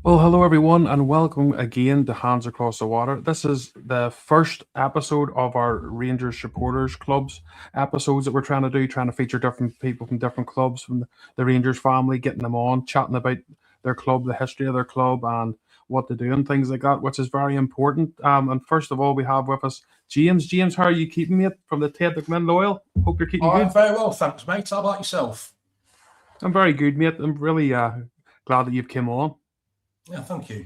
Well, hello everyone, and welcome again to Hands Across the Water. This is the first episode of our Rangers supporters clubs episodes that we're trying to do, trying to feature different people from different clubs from the Rangers family, getting them on, chatting about their club, the history of their club, and what they do and things like that, which is very important. And first of all, we have with us James. James, how are you keeping, mate? From the Ted Mcminn Loyal. Hope you're keeping good. I'm very well, thanks, mate. How about yourself? I'm very good, mate. I'm really glad that you've come on. Yeah, thank you.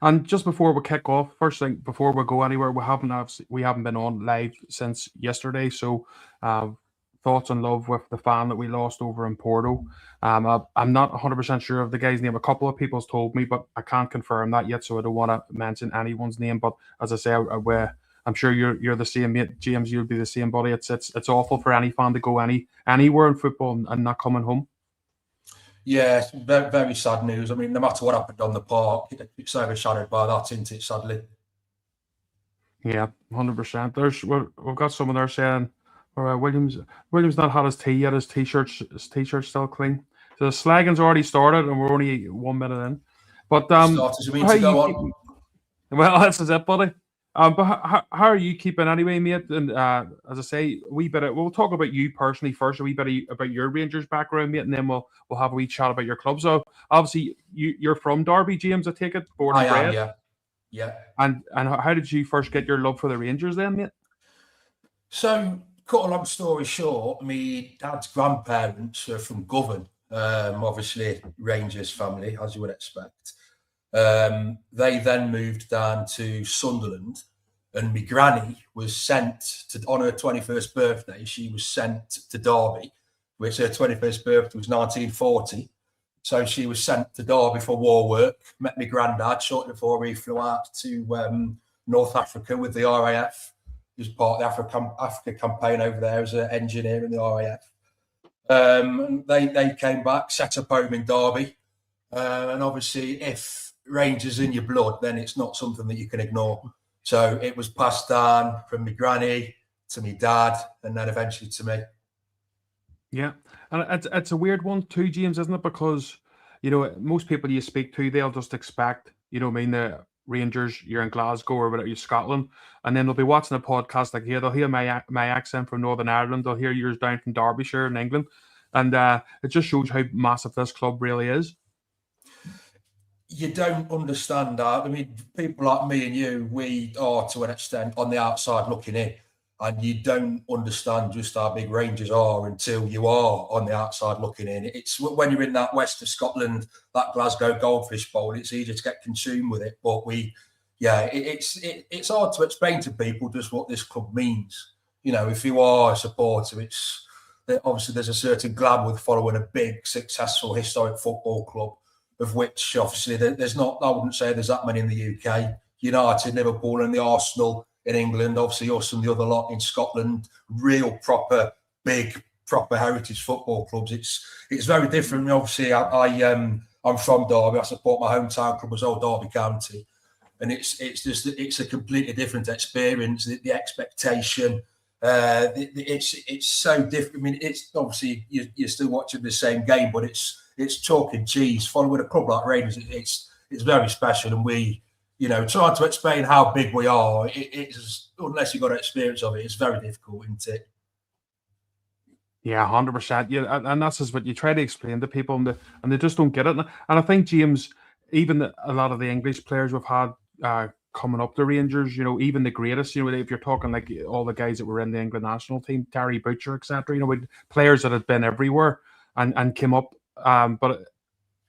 And just before we kick off, first thing before we go anywhere, we haven't been on live since yesterday. So, thoughts and love with the fan that we lost over in Porto. I'm not 100% sure of the guy's name. A couple of people's told me, but I can't confirm that yet, so I don't want to mention anyone's name. But as I say, I'm sure you're the same, mate. James, you'll be the same, buddy. It's awful for any fan to go anywhere in football and not coming home. Yeah, it's very, very sad news. I mean, no matter what happened on the park, it's overshadowed by that, isn't it, sadly? Yeah, 100%. We've got someone there saying, Williams not had his tea yet. His t-shirt's still clean. So the slagging's already started, and we're only 1 minute in. But Starters, you mean to go on? Well, this is it, buddy. But how are you keeping anyway, mate? And as I say, we'll talk about you personally first, a wee bit about your Rangers background, mate, and then we'll have a wee chat about your club. So obviously you're from Derby, James, I take it, born and bred. Yeah. And how did you first get your love for the Rangers then, mate? So, cut a long story short, my dad's grandparents are from Govan, obviously Rangers family, as you would expect. They then moved down to Sunderland, and my granny was sent on her 21st birthday. She was sent to Derby, which her 21st birthday was 1940. So she was sent to Derby for war work. Met my granddad shortly before he flew out to North Africa with the RAF. He was part of the Africa campaign over there as an engineer in the RAF. They came back, set up home in Derby, and obviously if Rangers in your blood, then it's not something that you can ignore. So it was passed down from my granny to my dad, and then eventually to me. Yeah, and it's a weird one too, James, isn't it? Because most people you speak to, they'll just expect, the Rangers, you're in Glasgow or whatever, you're Scotland, and then they'll be watching a podcast like here. They'll hear my accent from Northern Ireland. They'll hear yours down from Derbyshire in England, and it just shows how massive this club really is. You don't understand that. I mean, people like me and you, we are to an extent on the outside looking in, and you don't understand just how big Rangers are until you are on the outside looking in. It's when you're in that west of Scotland, that Glasgow Goldfish Bowl, it's easier to get consumed with it. But it's hard to explain to people just what this club means. If you are a supporter, obviously there's a certain glamour with following a big, successful, historic football club, of which obviously there's not, I wouldn't say there's that many in the UK. United, Liverpool and the Arsenal in England, obviously us and the other lot in Scotland, real proper heritage football clubs. It's very different. Obviously I'm from Derby. I support my hometown club as old Derby County. And it's a completely different experience. The expectation, it's so different. I mean, it's obviously you're still watching the same game, but it's chalk and cheese. Following a club like Rangers, it's very special, and we, trying to explain how big we are, it's unless you've got experience of it, it's very difficult, isn't it? Yeah, 100%. Yeah, and that's just what you try to explain to people, and they just don't get it. And I think, James, even a lot of the English players we've had coming up the Rangers, even the greatest, if you're talking like all the guys that were in the England national team, Terry Butcher, etc., with players that had been everywhere and came up. But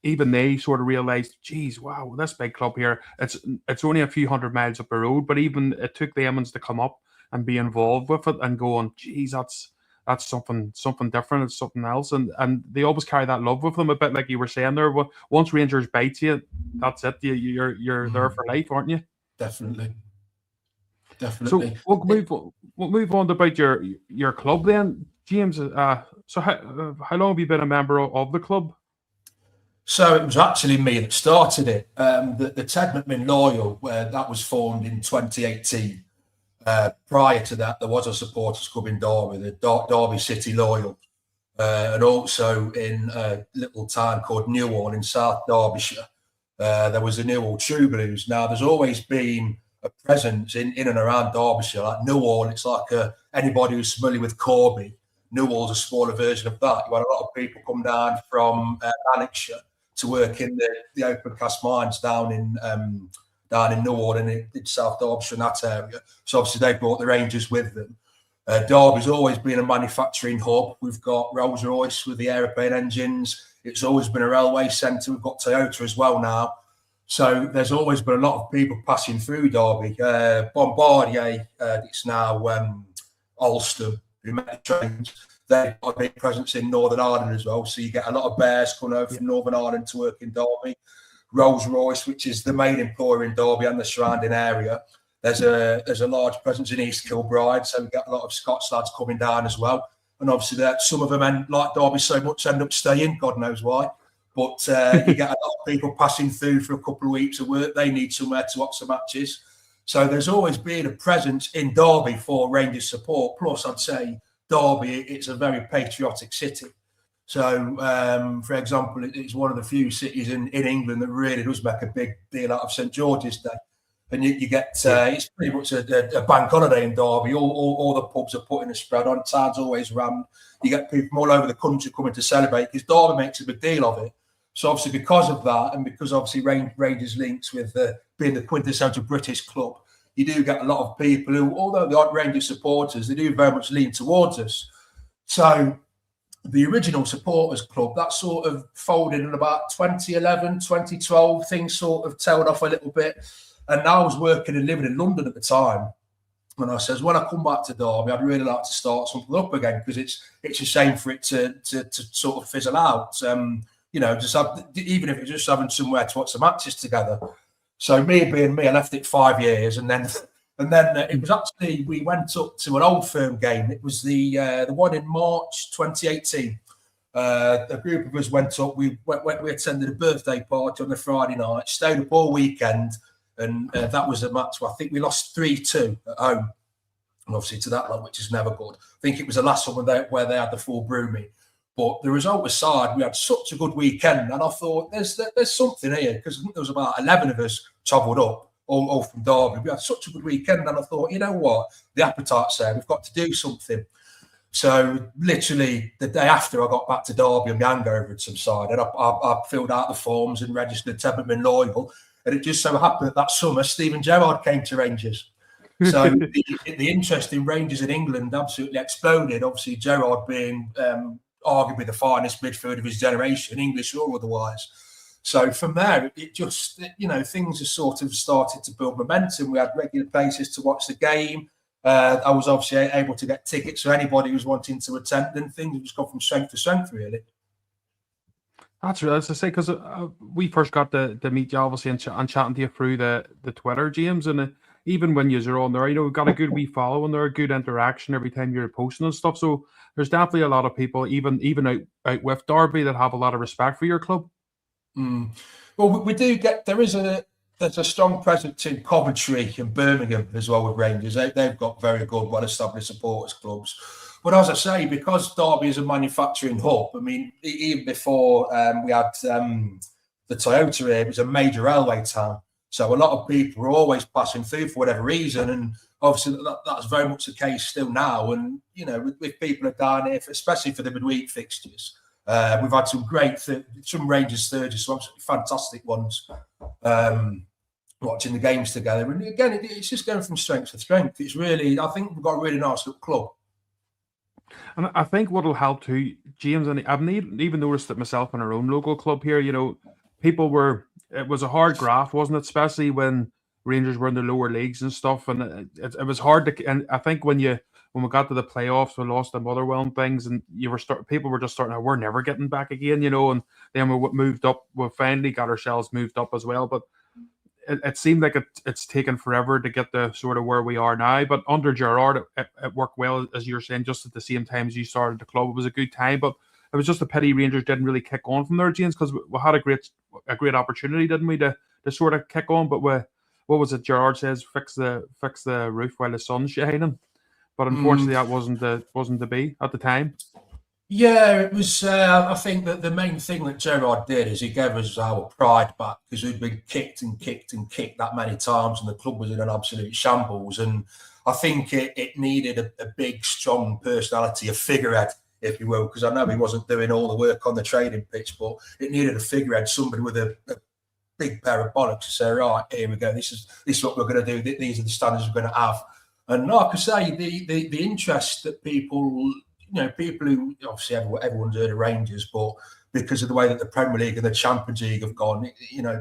even they sort of realized, geez, wow, this big club here, it's only a few 100 miles up the road, but even it took the Emmons to come up and be involved with it and going, geez, that's something different. It's something else, and they always carry that love with them, a bit like you were saying there. Once Rangers bites you, that's it. You're there for life, aren't you? Definitely. So we'll move on about your club then, James. So how long have you been a member of the club? So it was actually me that started it. The Ted Mcminn Loyal, that was formed in 2018. Prior to that, there was a supporters club in Derby, the Derby City Loyal. and also in a little town called Newhall in South Derbyshire. There was the Newhall True Blues. Now, there's always been a presence in and around Derbyshire, like Newhall. It's like anybody who's familiar with Corby. Newhall's a smaller version of that. You had a lot of people come down from Lanarkshire to work in the open cast mines down in Newhall and in South Derbyshire and that area. So obviously they brought the Rangers with them. Derby's always been a manufacturing hub. We've got Rolls-Royce with the aeroplane engines. It's always been a railway centre. We've got Toyota as well now. So there's always been a lot of people passing through Derby. Bombardier, it's now Alstom, who make the trains. They've got a big presence in Northern Ireland as well. So you get a lot of bears coming over from Northern Ireland to work in Derby. Rolls-Royce, which is the main employer in Derby and the surrounding area. There's a large presence in East Kilbride, so we get a lot of Scots lads coming down as well. And obviously, some of them, like Derby so much, end up staying, God knows why. But you get a lot of people passing through for a couple of weeks of work. They need somewhere to watch the matches. So there's always been a presence in Derby for Rangers support. Plus, I'd say Derby, it's a very patriotic city. So, for example, it's one of the few cities in England that really does make a big deal out of St George's Day. And you get, it's pretty much a bank holiday in Derby. All the pubs are putting a spread on. Town's always rammed. You get people from all over the country coming to celebrate because Derby makes a big deal of it. So obviously because of that, and because obviously Rangers links with being the quintessential British club, you do get a lot of people who, although they aren't Rangers supporters, they do very much lean towards us. So the original supporters club, that sort of folded in about 2011, 2012. Things sort of tailed off a little bit. And I was working and living in London at the time. And I says, when I come back to Derby, I'd really like to start something up again because it's a shame for it to sort of fizzle out. Even if it's just having somewhere to watch the matches together. So me being me, I left it 5 years, and then it was actually we went up to an Old Firm game. It was the one in March 2018. A group of us went up. We attended a birthday party on the Friday night. Stayed up all weekend. And that was a match where I think we lost 3-2 at home. And obviously to that level, which is never good. I think it was the last one where they had the full broomy. But the result aside, we had such a good weekend. And I thought, there's something here. Because I think there was about 11 of us travelled up, all from Derby. We had such a good weekend. And I thought, you know what? The appetite's there. We've got to do something. So literally the day after I got back to Derby and my hangover had subsided, I filled out the forms and registered Ted Mcminn Loyal. And it just so happened that summer, Steven Gerrard came to Rangers. So the interest in Rangers in England absolutely exploded. Obviously, Gerrard being arguably the finest midfielder of his generation, English or otherwise. So from there, it just, things just sort of started to build momentum. We had regular places to watch the game. I was obviously able to get tickets for anybody who was wanting to attend, and things have just gone from strength to strength, really. That's right. As I say, because we first got to meet you, obviously, and chatting to you through the Twitter, James, and even when you're on there, we've got a good wee follow and there, a good interaction every time you're posting and stuff. So there's definitely a lot of people, even out with Derby, that have a lot of respect for your club. Well, we do get there's a strong presence in Coventry and Birmingham as well with Rangers. They've got very good, well-established supporters clubs. But as I say, because Derby is a manufacturing hub, I mean, even before we had the Toyota here, it was a major railway town. So a lot of people were always passing through for whatever reason. And obviously that's very much the case still now. And, with people down here, especially for the midweek fixtures, we've had some great, some Rangers Sturgis, some absolutely fantastic ones, watching the games together. And again, it's just going from strength to strength. It's really, I think we've got a really nice little club. And I think what'll help too, James, and I've even noticed it myself in our own local club here, it was a hard graft, wasn't it? Especially when Rangers were in the lower leagues and stuff. And it was hard and I think when we got to the playoffs, we lost the Motherwell and things, and people were just starting, we're never getting back again, and then we moved up. We finally got ourselves moved up as well. But it seemed like it's taken forever to get to sort of where we are now. But under Gerrard, it worked well, as you're saying, just at the same time as you started the club. It was a good time, but it was just a pity Rangers didn't really kick on from there, James, because we had a great opportunity, didn't we, to sort of kick on. But what was it Gerrard says? Fix the roof while the sun's shining. But unfortunately, that wasn't to be at the time. Yeah, it was. I think that the main thing that Gerrard did is he gave us our pride back, because we'd been kicked and kicked and kicked that many times, and the club was in an absolute shambles. And I think it needed a big, strong personality, a figurehead, if you will, because I know he wasn't doing all the work on the training pitch, but it needed a figurehead, somebody with a big pair of bollocks to say, right, here we go. This is what we're going to do. These are the standards we're going to have. And like I say, the interest that people, people who obviously everyone's heard of Rangers, but because of the way that the Premier League and the Champions League have gone,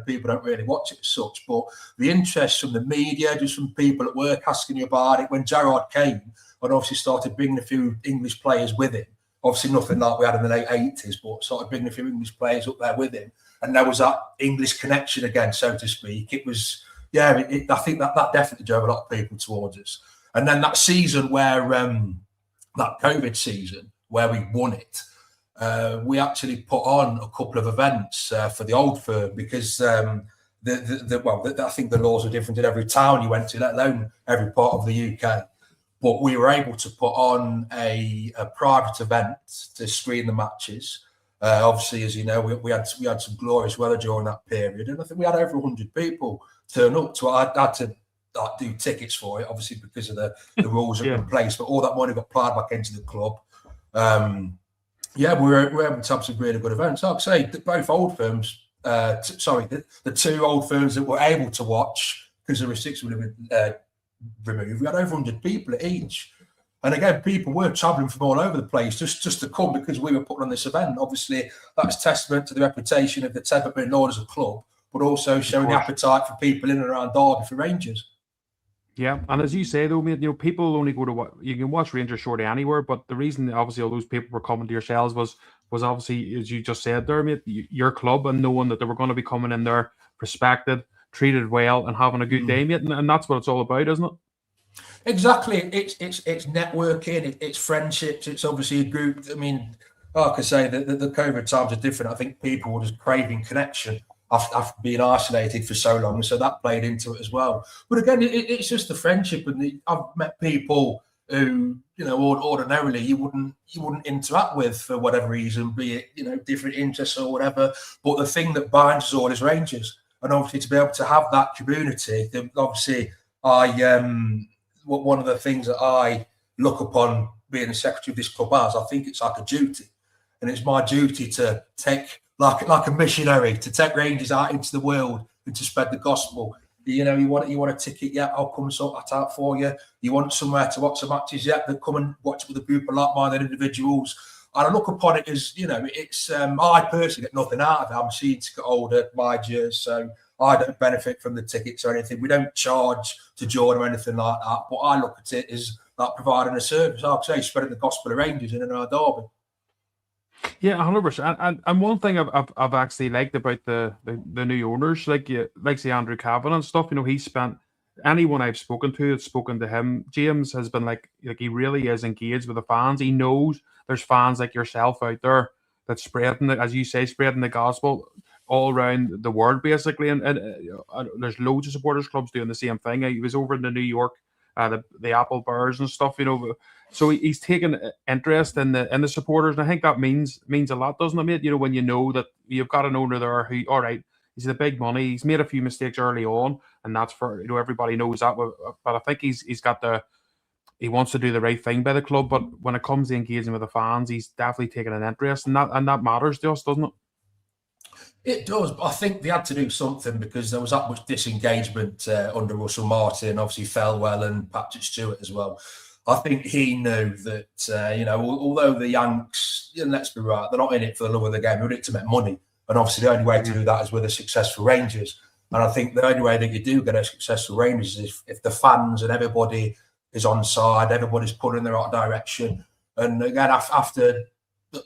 people don't really watch it as such. But the interest from the media, just from people at work asking you about it, when Gerrard came and obviously started bringing a few English players with him, obviously nothing like we had in the late 80s, but started bringing a few English players up there with him. And there was that English connection again, so to speak. It was, I think that definitely drove a lot of people towards us. And then that season where, that COVID season where we won it, we actually put on a couple of events for the old firm, because I think the laws are different in every town you went to, let alone every part of the UK. But we were able to put on a private event to screen the matches. Obviously, as you know, we had some glorious weather during that period, and I think we had over 100 people turn up to it. I had to do tickets for it, obviously, because of the rules that were in place, but all that money got applied back into the club. We were able to have some really good events. Like I say, both old firms, the two old firms that were able to watch, because the restrictions were removed, we had over 100 people at each. And again, people were travelling from all over the place just to come, because we were putting on this event. Obviously, that's testament to the reputation of the Ted Mcminn Loyal as a club, but also showing the appetite for people in and around Derby for Rangers. Yeah, and as you say though, mate, people only go to you can watch Rangers shortly anywhere, but the reason obviously all those people were coming to yourselves was obviously, as you just said there, mate, your club, and knowing that they were going to be coming in there respected, treated well, and having a good day, mate, and that's what it's all about, isn't it? Exactly. It's networking, it's friendships, it's obviously a group. I mean, like I say, the COVID times are different. I think people were just craving connection after being isolated for so long, so that played into it as well. But again, it's just the friendship, and I've met people who, ordinarily you wouldn't interact with for whatever reason, be it different interests or whatever. But the thing that binds us all is Rangers, and obviously to be able to have that community, obviously one of the things that I look upon being the secretary of this club as, I think it's like a duty, and it's my duty to take, like a missionary, to take Rangers out into the world and to spread the gospel. You want a ticket? Yeah, I'll come and sort that out for you. You want somewhere to watch the matches? Yeah, then come and watch with a group of like-minded individuals. And I look upon it as, it's I personally get nothing out of it. I'm seeing to get older, my years, so I don't benefit from the tickets or anything. We don't charge to join or anything like that. But I look at it as like providing a service. Like I say, spreading the gospel of Rangers in and around Derby. Yeah, 100%. And one thing I've actually liked about the new owners, like say Andrew Cavan and stuff, he spent, anyone I've spoken to that's spoken to him, James has been like he really is engaged with the fans. He knows there's fans like yourself out there that's spreading as you say, spreading the gospel all around the world, basically. And there's loads of supporters clubs doing the same thing. He was over in the New York, the Apple Bears and stuff, So he's taken interest in the supporters, and I think that means a lot, doesn't it, mate? When you know that you've got an owner there who, all right, he's the big money. He's made a few mistakes early on, and that's for everybody knows that. But I think he's got he wants to do the right thing by the club. But when it comes to engaging with the fans, he's definitely taken an interest, and that matters to us, doesn't it? It does, but I think they had to do something, because there was that much disengagement under Russell Martin, obviously Felwell and Patrick Stewart as well. I think he knew that, although the Yanks, let's be right, they're not in it for the love of the game, they're in it to make money. And obviously the only way to do that is with a successful Rangers. And I think the only way that you do get a successful Rangers is if the fans and everybody is on side, everybody's pulling in the right direction. And again, after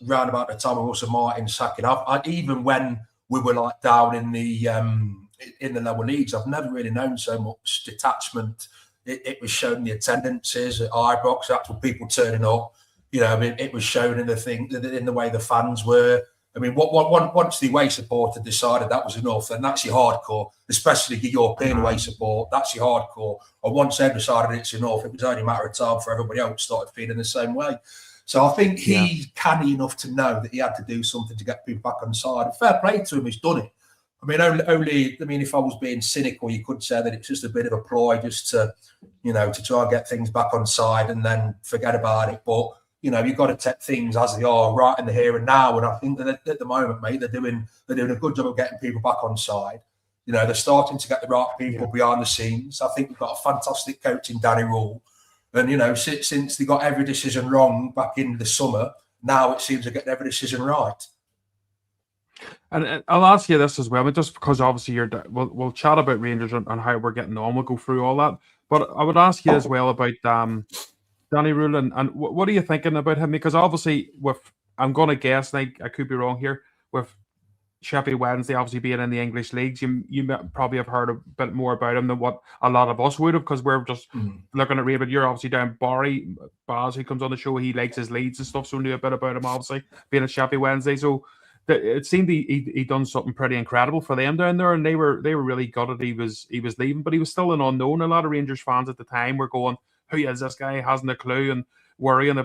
round about the time of Russell Martin sacking, even when we were like down in the lower leagues, I've never really known so much detachment. It was shown in the attendances at Ibrox, actual people turning up. It was shown in the way the fans were. I mean, once the away supporter decided that was enough, then that's your hardcore, especially the European away support. That's your hardcore. And once they decided it's enough, it was only a matter of time for everybody else started feeling the same way. So I think he's canny enough to know that he had to do something to get people back on side. And fair play to him, he's done it. I mean, if I was being cynical, you could say that it's just a bit of a ploy just to, to try and get things back on side and then forget about it. But, you've got to take things as they are right in the here and now. And I think that at the moment, mate, they're doing a good job of getting people back on side. They're starting to get the right people behind the scenes. I think we've got a fantastic coach in Danny Rule. And, since they got every decision wrong back in the summer, now it seems they're getting every decision right. And I'll ask you this as well, but just because obviously we'll chat about Rangers and how we're getting on. We'll go through all that. But I would ask you as well about Danny Rule and what are you thinking about him? Because obviously, I'm going to guess, and I could be wrong here, with Sheffield Wednesday obviously being in the English leagues, you probably have heard a bit more about him than what a lot of us would have, because we're just looking at Ray. But you're obviously down Barry Baz, who comes on the show. He likes his leads and stuff, so knew a bit about him, obviously being at Sheffield Wednesday. So it seemed he done something pretty incredible for them down there, and they were really gutted he was leaving, but he was still an unknown. A lot of Rangers fans at the time were going, "Who is this guy? Hasn't a clue," and worrying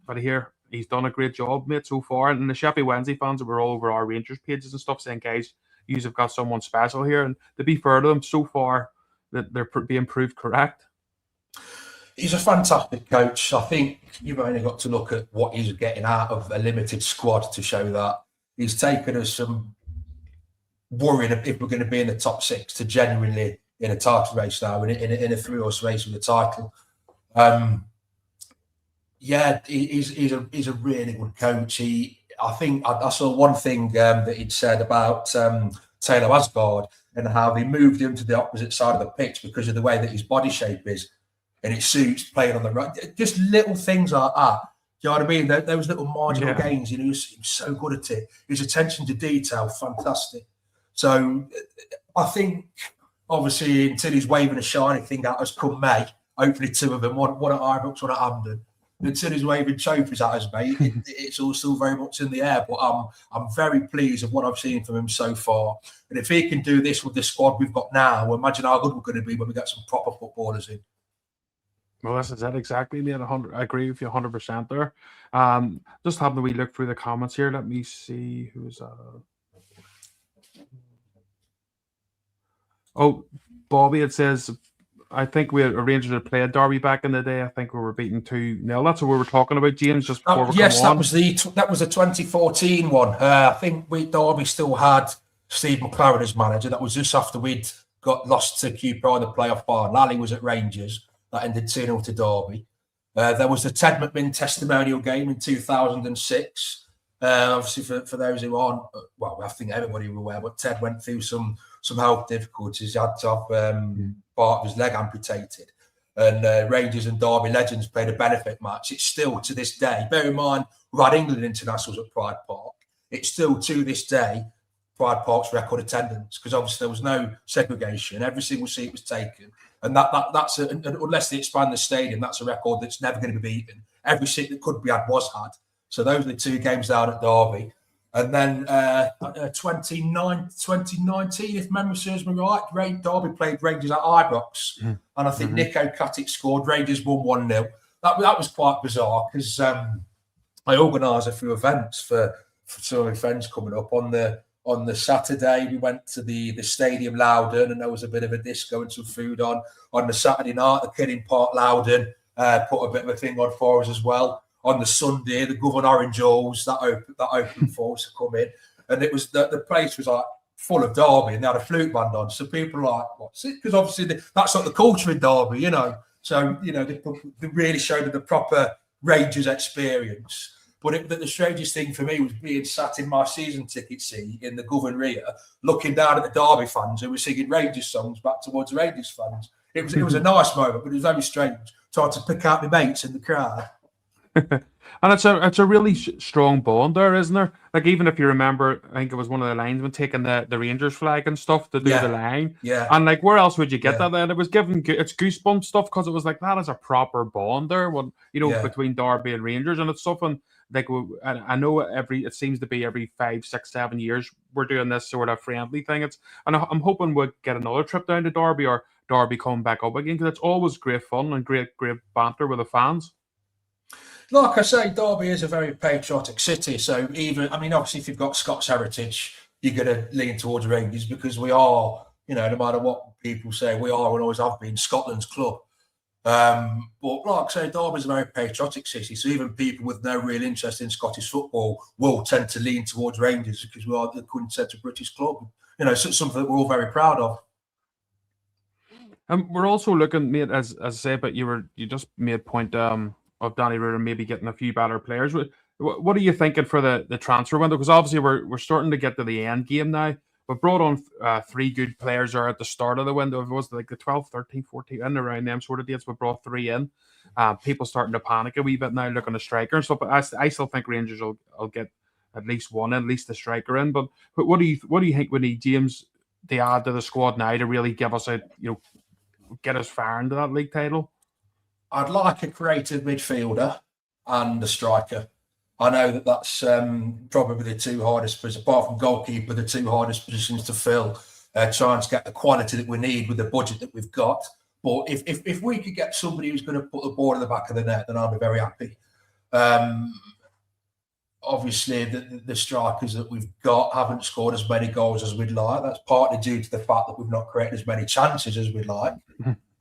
but here he's done a great job, mate, so far. And the Sheffield Wednesday fans that were all over our Rangers pages and stuff saying, "Guys, you have got someone special here." And to be fair to them, so far that they're being proved correct. He's a fantastic coach. I think you've only got to look at what he's getting out of a limited squad to show that. He's taken us from worrying if we're going to be in the top six to genuinely in a title race now, in a 3-horse race with the title. He's a really good coach. I think I saw one thing that he'd said about Taylor Asgard and how they moved him to the opposite side of the pitch because of the way that his body shape is, and it suits playing on the right. Just little things like that. Do you know what I mean? Those little marginal gains, he was so good at it. His attention to detail, fantastic. So I think, obviously, until he's waving a shiny thing at us come May, hopefully two of them, one at Ibrox, one at Hampden, until he's waving trophies at us, mate, it's all still very much in the air. But I'm very pleased with what I've seen from him so far. And if he can do this with the squad we've got now, imagine how good we're going to be when we get some proper footballers in. Well, this is it exactly, mate. I agree with you 100% there. Just having a wee look through the comments here. Let me see who's Oh, Bobby, it says, I think we had arranged to play a derby back in the day. I think we were beaten 2-0. That's what we were talking about, James, just before we come on. That was the 2014 one. I think Derby still had Steve McLaren as manager. That was just after we'd got lost to QPR in the playoff bar. Lally was at Rangers. That ended 2-0 to Derby. There was the Ted Mcminn testimonial game in 2006. Obviously, for those who aren't, well, I think everybody were aware, but Ted went through some health difficulties. He had to have part of his leg amputated. And Rangers and Derby Legends played a benefit match. It's still, to this day, bear in mind, we've had England internationals at Pride Park. It's still, to this day, Pride Park's record attendance, because obviously there was no segregation. Every single seat was taken. And that's unless they expand the stadium, that's a record that's never going to be beaten. Every seat that could be had was had. So those are the two games down at Derby. And then 2019, if memory serves me right, Derby played Rangers at Ibrox. And I think Nico Katic scored. Rangers won 1-0. That was quite bizarre because I organise a few events for some of my friends coming up. On the Saturday, we went to the Stadium Loudon, and there was a bit of a disco and some food on. On the Saturday night, the Kid in Park Loudon put a bit of a thing on for us as well. On the Sunday, the Govan Orange Halls that opened for us to come in, and it was the place was like full of Derby, and they had a flute band on. So people were like, "What's it?" Because obviously that's not the culture in Derby, you know. So they really showed the proper Rangers experience. But the strangest thing for me was being sat in my season ticket seat in the Govan Rear, looking down at the Derby fans who were singing Rangers songs back towards Rangers fans. It was a nice moment, but it was very strange trying to pick out my mates in the crowd. And it's a really strong bond there, isn't there? Like, even if you remember, I think it was one of the linesmen taking the Rangers flag and stuff to do the line. Yeah. And like, where else would you get that? And it was it's goosebump stuff, because it was like, that is a proper bond there, between Derby and Rangers. And it's something like, I know it seems to be every 5, 6, 7 years we're doing this sort of friendly thing. And I'm hoping we'll get another trip down to Derby, or Derby coming back up again, because it's always great fun and great banter with the fans. Like I say, Derby is a very patriotic city. So even, I mean, obviously, if you've got Scots heritage, you're going to lean towards Rangers because we are, no matter what people say, we are and always have been Scotland's club. But like I say, Derby's a very patriotic city. So even people with no real interest in Scottish football will tend to lean towards Rangers because we are the quintessential British club. So something that we're all very proud of. And we're also looking, mate, as I say, but you just made point of Danny Rudder maybe getting a few better players. What are you thinking for the transfer window? Because obviously we're starting to get to the end game now. We brought on 3 good players there at the start of the window. It was like the 12th, 13th, 14th, and around them sort of dates. We brought 3 in. People starting to panic a wee bit now, looking at striker and stuff. But I still think Rangers will get at least one, at least the striker in. But what do you think we need, James, to add to the squad now to really give us get us far into that league title? I'd like a creative midfielder and a striker. I know that's probably the 2 hardest positions, apart from goalkeeper, the 2 hardest positions to fill, trying to get the quality that we need with the budget that we've got. But if we could get somebody who's going to put the ball in the back of the net, then I'll be very happy. Obviously, the strikers that we've got haven't scored as many goals as we'd like. That's partly due to the fact that we've not created as many chances as we'd like.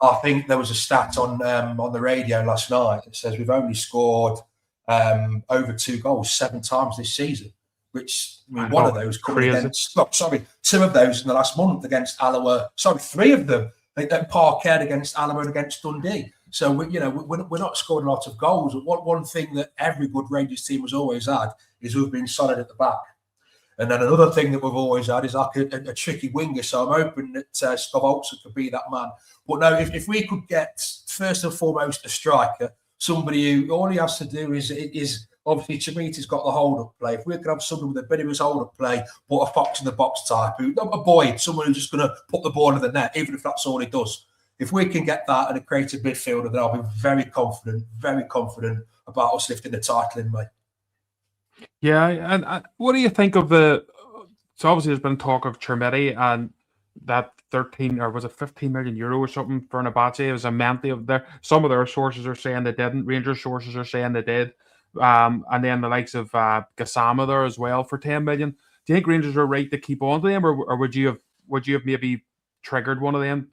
I think there was a stat on the radio last night that says we've only scored over 2 goals 7 times this season, which one of those coming against, 2 of those in the last month against Alloa. 3 of them at Parkhead against Alloa and against Dundee. So we're not scoring a lot of goals. One thing that every good Rangers team has always had is we've been solid at the back. And then another thing that we've always had is like a tricky winger. So I'm hoping that Scott Olsen could be that man. But no, if we could get first and foremost a striker, somebody who all he has to do is obviously Chimiti's got the hold-up play. If we could have somebody with a bit of his hold-up play, but a fox-in-the-box type, a boy, someone who's just going to put the ball in the net, even if that's all he does. If we can get that and a creative midfielder, then I'll be very confident about us lifting the title in May. Yeah, and what do you think of the? So obviously, there's been talk of Chermiti and that 13 or was it 15 million euro or something for Nabache. It was a mentee of there. Some of their sources are saying they didn't. Rangers sources are saying they did. And then the likes of Gassama there as well for 10 million. Do you think Rangers are right to keep on to them, or would you have maybe triggered one of them?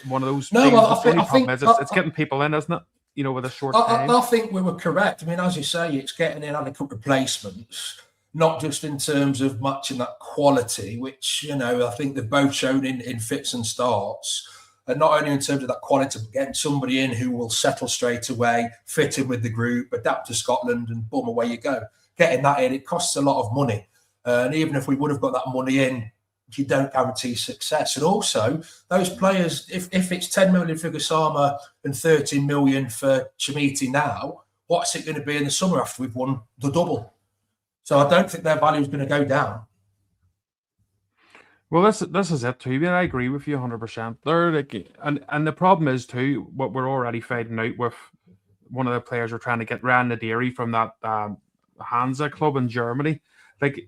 One of those. No, well, I think it's getting people in, isn't it? With a short time. I think we were correct. I mean, as you say, it's getting in adequate replacements, not just in terms of matching that quality, which, I think they've both shown in fits and starts. And not only in terms of that quality, but getting somebody in who will settle straight away, fit in with the group, adapt to Scotland, and boom, away you go. Getting that in, it costs a lot of money. And even if we would have got that money in, you don't guarantee success. And also, those players, if it's 10 million for Gassama and 13 million for Chimiti now, what's it going to be in the summer after we've won the double? So I don't think their value is going to go down. Well, this is it too. I agree with you 100%. They're like, and the problem is too, what we're already finding out with one of the players we're trying to get, Ran Nadiri from that Hansa club in Germany. Like,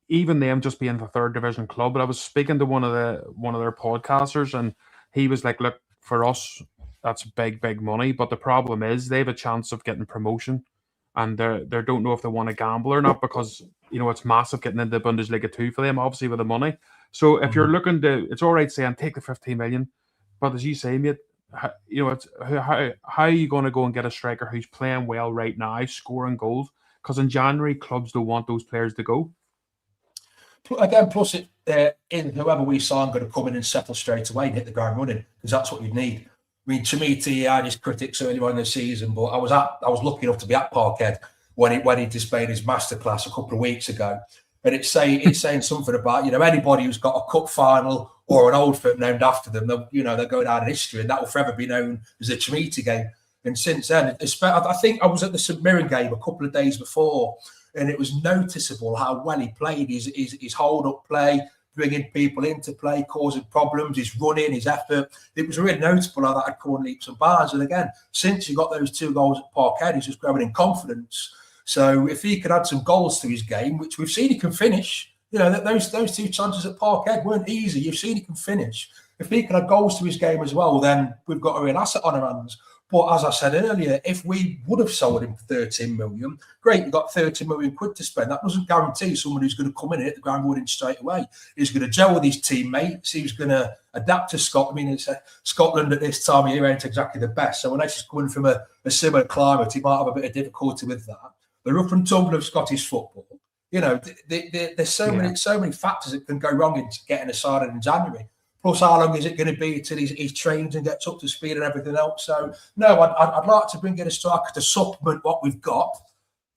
even them just being the 3rd division club. But I was speaking to one of their podcasters, and he was like, "Look, for us, that's big money. But the problem is they have a chance of getting promotion, and they don't know if they want to gamble or not because it's massive getting into Bundesliga 2 for them, obviously with the money. So if you're looking to, it's all right saying take the 15 million, but as you say, mate, it's how are you going to go and get a striker who's playing well right now, scoring goals? Because in January, clubs don't want those players to go. Again, plus in whoever we sign going to come in and settle straight away and hit the ground running, because that's what you need. I mean, Chimiti had his critics earlier on in the season, but I was lucky enough to be at Parkhead when he displayed his masterclass a couple of weeks ago, and it's saying something about anybody who's got a cup final or an old firm named after them, they're going down in history, and that will forever be known as the Chimiti game. And since then, I think I was at the St Mirren game a couple of days before. And it was noticeable how well he played, his hold-up play, bringing people into play, causing problems, his running, his effort. It was really noticeable how that had come on leaps and bounds. And again, since he got those 2 goals at Parkhead, he's just growing in confidence. So if he could add some goals to his game, which we've seen he can finish, those 2 chances at Parkhead weren't easy. You've seen he can finish. If he can add goals to his game as well, then we've got a real asset on our hands. But as I said earlier, if we would have sold him for 13 million, great, you've got 30 million quid to spend. That doesn't guarantee someone who's going to come in and hit the ground running straight away. He's going to gel with his teammates. He's going to adapt to Scotland. I mean, Scotland at this time of year ain't exactly the best. So unless he's coming from a similar climate, he might have a bit of difficulty with that. The rough and tumble of Scottish football, there's so many factors that can go wrong in getting a side in January. Plus, how long is it going to be till he's trained and gets up to speed and everything else? So, no, I'd like to bring in a striker to supplement what we've got.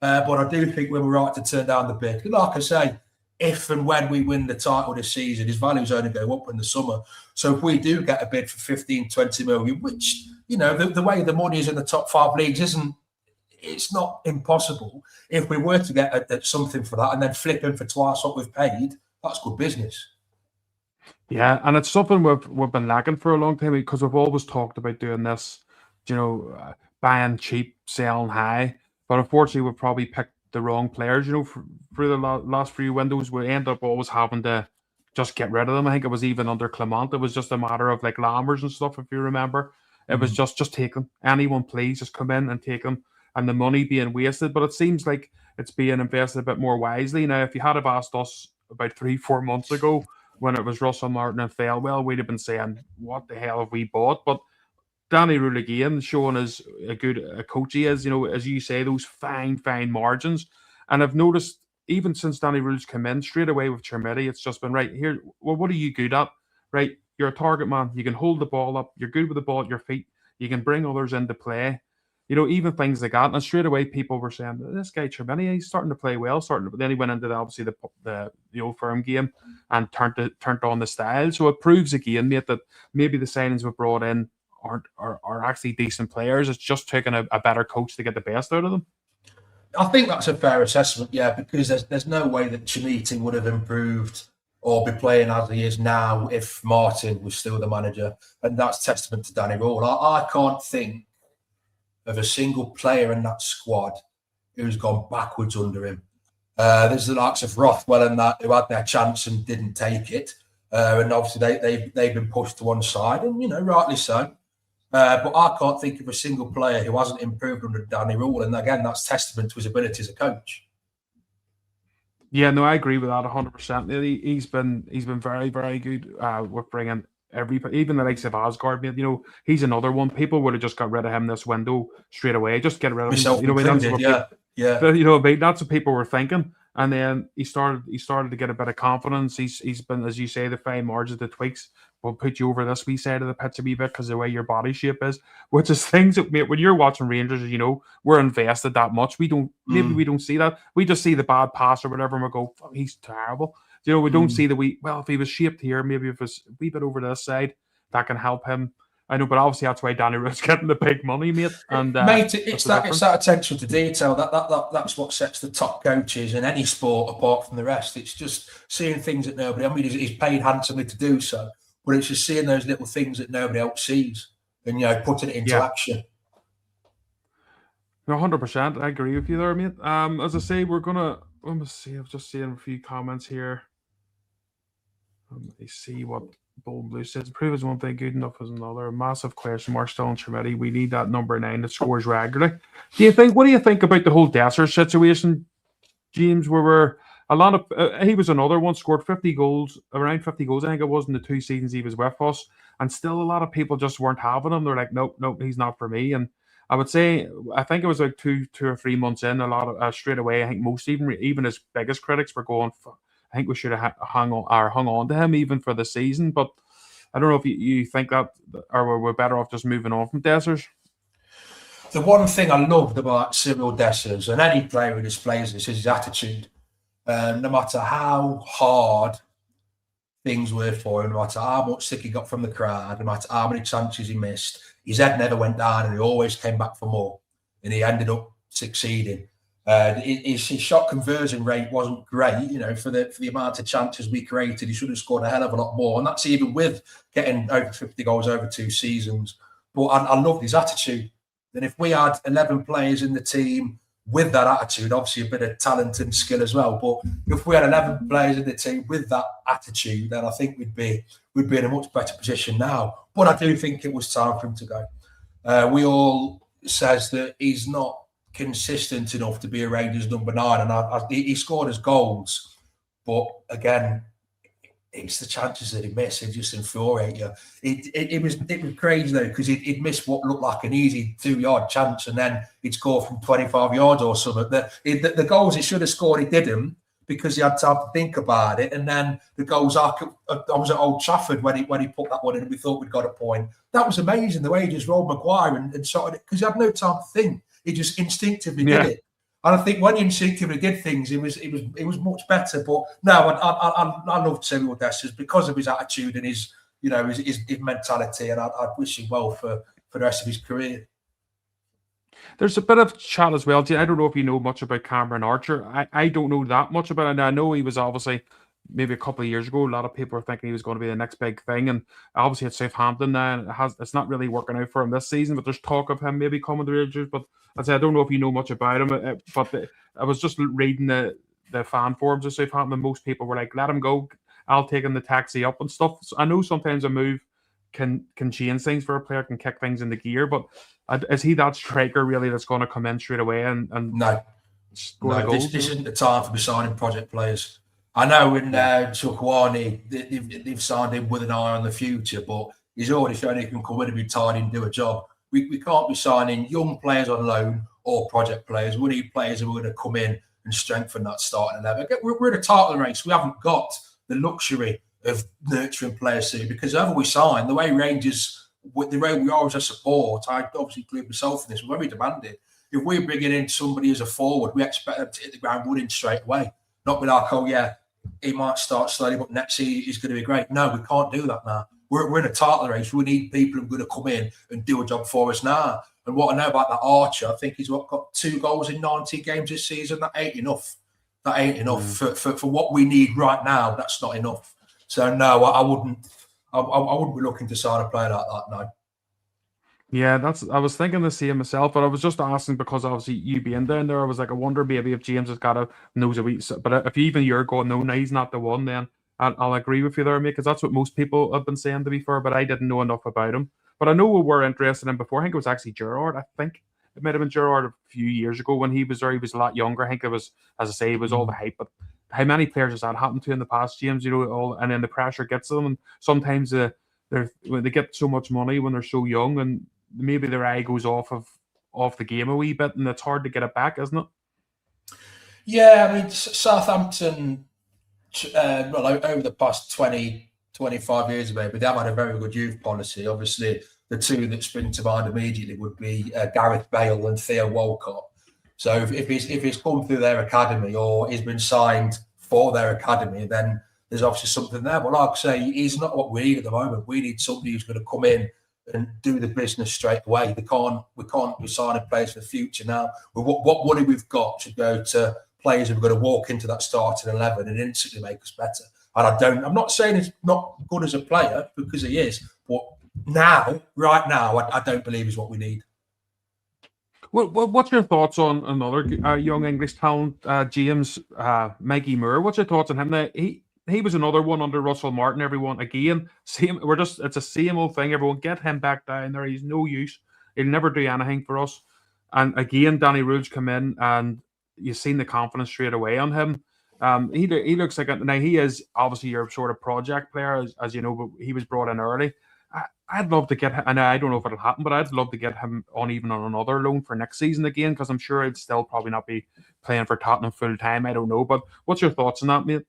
But I do think we were right to turn down the bid. Like I say, if and when we win the title this season, his values only go up in the summer. So if we do get a bid for 15, 20 million, which, the way the money is in the top 5 leagues it's not impossible. If we were to get something for that and then flip him for twice what we've paid, that's good business. Yeah, and it's something we've been lacking for a long time because we've always talked about doing this, buying cheap, selling high. But unfortunately, we've probably picked the wrong players, through the last few windows. We end up always having to just get rid of them. I think it was even under Clement. It was just a matter of like Lammers and stuff, if you remember. It was just take them. Anyone, please, just come in and take them. And the money being wasted. But it seems like it's being invested a bit more wisely. Now, if you had have asked us about 3-4 months ago, when it was Russell Martin and Failwell, we'd have been saying, what the hell have we bought? But Danny Rule again, showing as a coach he is, as you say, those fine margins. And I've noticed, even since Danny Rule's come in, straight away with Chermiti, it's just been, right, here, well, what are you good at? Right, you're a target man. You can hold the ball up. You're good with the ball at your feet. You can bring others into play. Even things like that. And straight away, people were saying, this guy Chermiti, he's starting to play well. But then he went into obviously the Old Firm game and turned on the style. So it proves again, mate, that maybe the signings we've brought in are actually decent players. It's just taking a better coach to get the best out of them. I think that's a fair assessment, yeah, because there's no way that Chermiti would have improved or be playing as he is now if Martin was still the manager. And that's testament to Danny Rule. I can't think of a single player in that squad who's gone backwards under him. There's the likes of Rothwell and that who had their chance and didn't take it. And obviously they've been pushed to one side, and rightly so. But I can't think of a single player who hasn't improved under Danny Rule. And again, that's testament to his ability as a coach. Yeah, no, I agree with that 100%. He's been very, very good with bringing even the likes of Asgard, he's another one. People would have just got rid of him this window straight away. Just get rid of him. That's what people were thinking. And then he started to get a bit of confidence. He's been, as you say, the fine margins, the tweaks will put you over this wee side of the pitch a wee bit because of the way your body shape is. Which is things that, mate, when you're watching Rangers, we're invested that much. We don't see that. We just see the bad pass or whatever, and we go, oh, he's terrible. We don't see if he was shaped here, maybe if it's a wee bit over this side, that can help him. I know, but obviously that's why Danny Rule's getting the big money, mate. And mate, it's that attention to detail that's what sets the top coaches in any sport apart from the rest. It's just seeing things that nobody. I mean, he's paid handsomely to do so, but it's just seeing those little things that nobody else sees and putting it into action. 100%. I agree with you there, mate. As I say, we're gonna. Let me see. I've just seen a few comments here. Let me see what Bold Blue says. Prove is one thing, good enough is another. A massive question mark still on Chermiti. We need that number 9 that scores regularly. What do you think about the whole Dessers situation, James? Where we're a lot of he was another one, scored 50 goals, around 50 goals. I think it was in the 2 seasons he was with us, and still a lot of people just weren't having him. They're like, nope, he's not for me. And I would say, I think it was like 2 or 3 months in, a lot of straight away. I think most even his biggest critics were going, I think we should have hung on to him even for the season. But I don't know if you think that, or we're better off just moving on from Dessers. The one thing I loved about Cyril Dessers, and any player who displays this, is his attitude. No matter how hard things were for him, no matter how much stick he got from the crowd, no matter how many chances he missed, his head never went down and he always came back for more. And he ended up succeeding. His shot conversion rate wasn't great, for the amount of chances we created. He should have scored a hell of a lot more, and that's even with getting over 50 goals over 2 seasons. But I loved his attitude. And if we had 11 players in the team with that attitude, obviously a bit of talent and skill as well, but if we had 11 players in the team with that attitude, then I think we'd be in a much better position now. But I do think it was time for him to go. Wheal says that he's not consistent enough to be a Rangers number 9, and he scored his goals, but again, it's the chances that he missed. It just infuriate you. It was crazy though, because he'd missed what looked like an easy 2-yard chance, and then he'd score from 25 yards or something. The goals he should have scored, he didn't, because he had time to think about it. And then the goals, I was at Old Trafford when he put that one in, and we thought we'd got a point. That was amazing, the way he just rolled Maguire and sorted it, because he had no time to think. He just instinctively did it. And I think when he instinctively did things, it was much better. But no, I love Cyril Dessers because of his attitude and his mentality, and I wish him well for the rest of his career. There's a bit of chat as well. I don't know if you know much about Cameron Archer. I don't know that much about it. I know he was obviously maybe a couple of years ago. A lot of people were thinking he was going to be the next big thing, and obviously at Southampton now, and it's not really working out for him this season. But there's talk of him maybe coming to Rangers. But I don't know if you know much about him. But I was just reading the fan forums of Southampton. Most people were like, "Let him go. I'll take him the taxi up and stuff." So I know sometimes a move can change things for a player, can kick things into gear, but is he that striker really that's going to come in straight away and no, this isn't the time for signing project players. I know in Chukwani, they've signed him with an eye on the future, but he's already shown he can come in and be tidy and do a job. We can't be signing young players on loan or project players. We need players who are going to come in and strengthen that starting 11. We're in a title race. We haven't got the luxury of nurturing players soon, because whoever we sign, the way Rangers, the way we are as a support, I obviously include myself in this, we're very demanding. If we're bringing in somebody as a forward, we expect them to hit the ground running straight away. Not be like, oh yeah, he might start slowly, but next season he's going to be great. No, we can't do that now. We're in a title race. We need people who are going to come in and do a job for us now. And what I know about that Archer, I think he's got 2 goals in 90 games this season. That ain't enough. That ain't enough for what we need right now. That's not enough. So no, I wouldn't be looking to sign a player like that. No. Yeah, I was thinking the same myself, but I was just asking because obviously you being down there, I was like, I wonder maybe if James has got knows a wee. But if even you're going, no, he's not the one, then I'll agree with you there, mate, because that's what most people have been saying, to be fair. But I didn't know enough about him. But I know we were interested in before. I think it was actually Gerrard. I think it might have been Gerrard a few years ago when he was there. He was a lot younger. I think it was, as I say, it was all the hype. But how many players has that happened to in the past, James? And then the pressure gets to them, and sometimes they get so much money when they're so young, and maybe their eye goes off the game a wee bit, and it's hard to get it back, isn't it? Yeah, I mean, Southampton, over the past 20, 25 years, maybe, they have had a very good youth policy. Obviously, the 2 that spring to mind immediately would be Gareth Bale and Theo Walcott. So if he's come through their academy or he's been signed for their academy, then there's obviously something there. But like I say, he's not what we need at the moment. We need somebody who's going to come in and do the business straight away. We can't be signing players for the future now. What money we've got should go to players who are going to walk into that starting 11 and instantly make us better. And I'm not saying he's not good as a player, because he is, but right now, I don't believe is what we need. What's your thoughts on another young English talent, James Mikey Moore? What's your thoughts on him? Now, he was another one under Russell Martin. Everyone again, it's the same old thing. Everyone get him back down there. He's no use. He'll never do anything for us. And again, Danny Rudge come in, and you've seen the confidence straight away on him. He looks like now he is obviously your sort of project player, as you know, but he was brought in early. I'd love to get him, and I don't know if it'll happen, but I'd love to get him on another loan for next season again, because I'm sure he'd still probably not be playing for Tottenham full time. I don't know, but what's your thoughts on that, mate?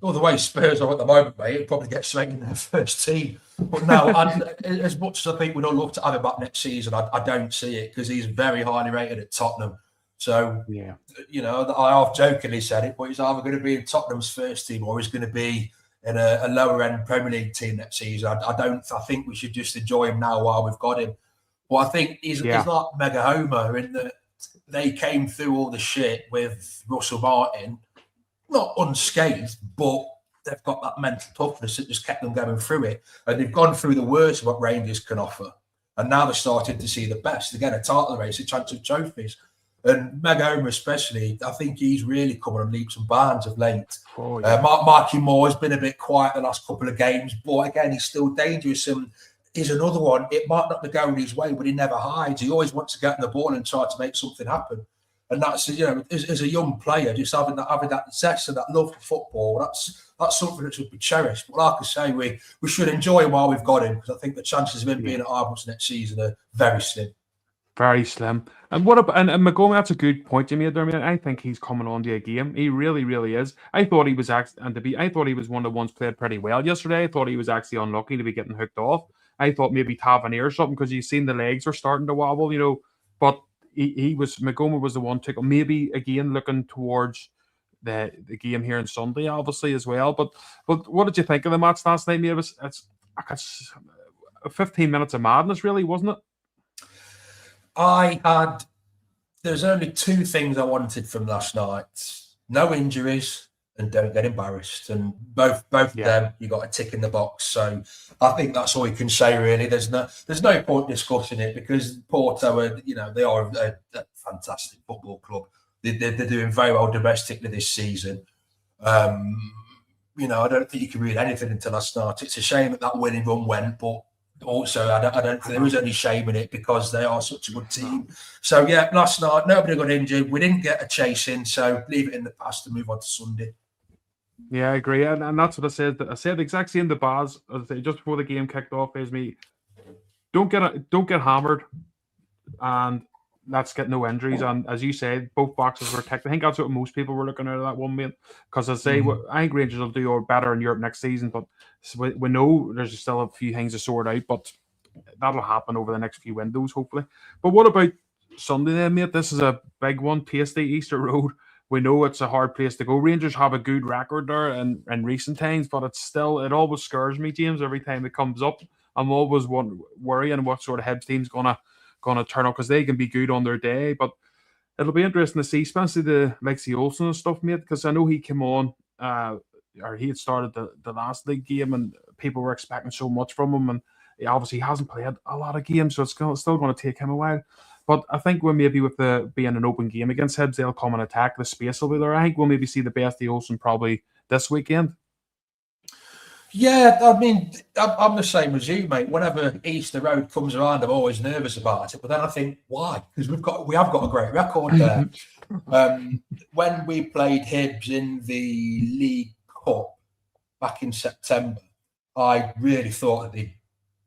Well, the way Spurs are at the moment, mate, he'll probably get straight in their first team. But no, as much as I think we'd all love to have him back next season, I don't see it, because he's very highly rated at Tottenham. So, yeah, I half jokingly said it, but he's either going to be in Tottenham's first team or he's going to be in a lower end Premier League team next season. I think we should just enjoy him now while we've got him. But I think he's like Mega Homer in that they came through all the shit with Russell Martin, not unscathed, but they've got that mental toughness that just kept them going through it. And they've gone through the worst of what Rangers can offer. And now they're starting to see the best. Again, a title race, a chance of trophies. And Mega Homer especially, I think he's really coming on leaps and bounds of late. Mikey Moore has been a bit quiet the last couple of games, but again, he's still dangerous. And is another one. It might not be going his way, but he never hides. He always wants to get in the ball and try to make something happen. And that's, as a young player, just having that zest and that love for football, that's something that should be cherished. But like I say, we should enjoy him while we've got him, because I think the chances of him being at Arbroath next season are very slim. Very slim. And what about and Montgomery? That's a good point you made there, man. I think he's coming on to a game. He really, really is. I thought he was I thought he was one of the ones played pretty well yesterday. I thought he was actually unlucky to be getting hooked off. I thought maybe Tavernier or something, because you've seen the legs were starting to wobble, but Montgomery was the one to maybe again looking towards the game here on Sunday, obviously as well. But what did you think of the match last night, mate? It's 15 minutes of madness, really, wasn't it? There's only two things I wanted from last night: no injuries and don't get embarrassed. And both of them, you got a tick in the box. So I think that's all you can say, really. There's no point discussing it, because Porto they are a fantastic football club. They're doing very well domestically this season. I don't think you can read anything until last night. It's a shame that winning run went, but also I don't think there is any shame in it, because they are such a good team. So yeah, last night nobody got injured. We didn't get a chase in, so leave it in the past and move on to Sunday. Yeah, I agree, and that's what I said. I said the exact same to Baz just before the game kicked off. Is me, don't get hammered, and let's get no injuries. And as you said, both boxes were ticked. I think that's what most people were looking at that one, mate. Because I think Rangers will do better in Europe next season, but we know there's still a few things to sort out. But that'll happen over the next few windows, hopefully. But what about Sunday then, mate? This is a big one, Pasty, Easter Road. We know it's a hard place to go. Rangers have a good record there in recent times, but it always scares me, James, every time it comes up. I'm always worrying what sort of Hibs team's gonna turn up, because they can be good on their day. But it'll be interesting to see, especially the Lexi Olsen and stuff, mate, because I know he came on, or he had started the last league game, and people were expecting so much from him, and he obviously hasn't played a lot of games, so it's still going to take him a while. But I think with the being an open game against Hibs, they'll come and attack. The space will be there. I think we'll maybe see the best of Olsen probably this weekend. Yeah, I mean, I'm the same as you, mate. Whenever Easter Road comes around, I'm always nervous about it. But then I think, why? Because we have got a great record there. When we played Hibs in the League Cup back in September, I really thought that they'd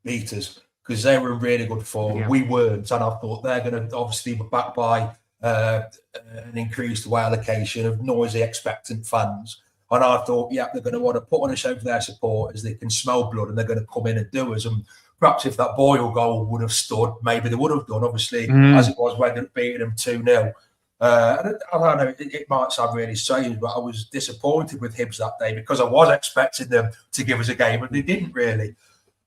beat us, because they were in really good form. Yeah. We weren't, and I thought they're going to obviously be backed by an increased away allocation of noisy, expectant fans. And I thought, yeah, they're going to want to put on a show for their supporters. They can smell blood, and they're going to come in and do us. And perhaps if that Boyle goal would have stood, maybe they would have done, obviously, as it was when they beating them 2-0. I don't know, it might sound really strange, but I was disappointed with Hibs that day, because I was expecting them to give us a game, and they didn't really.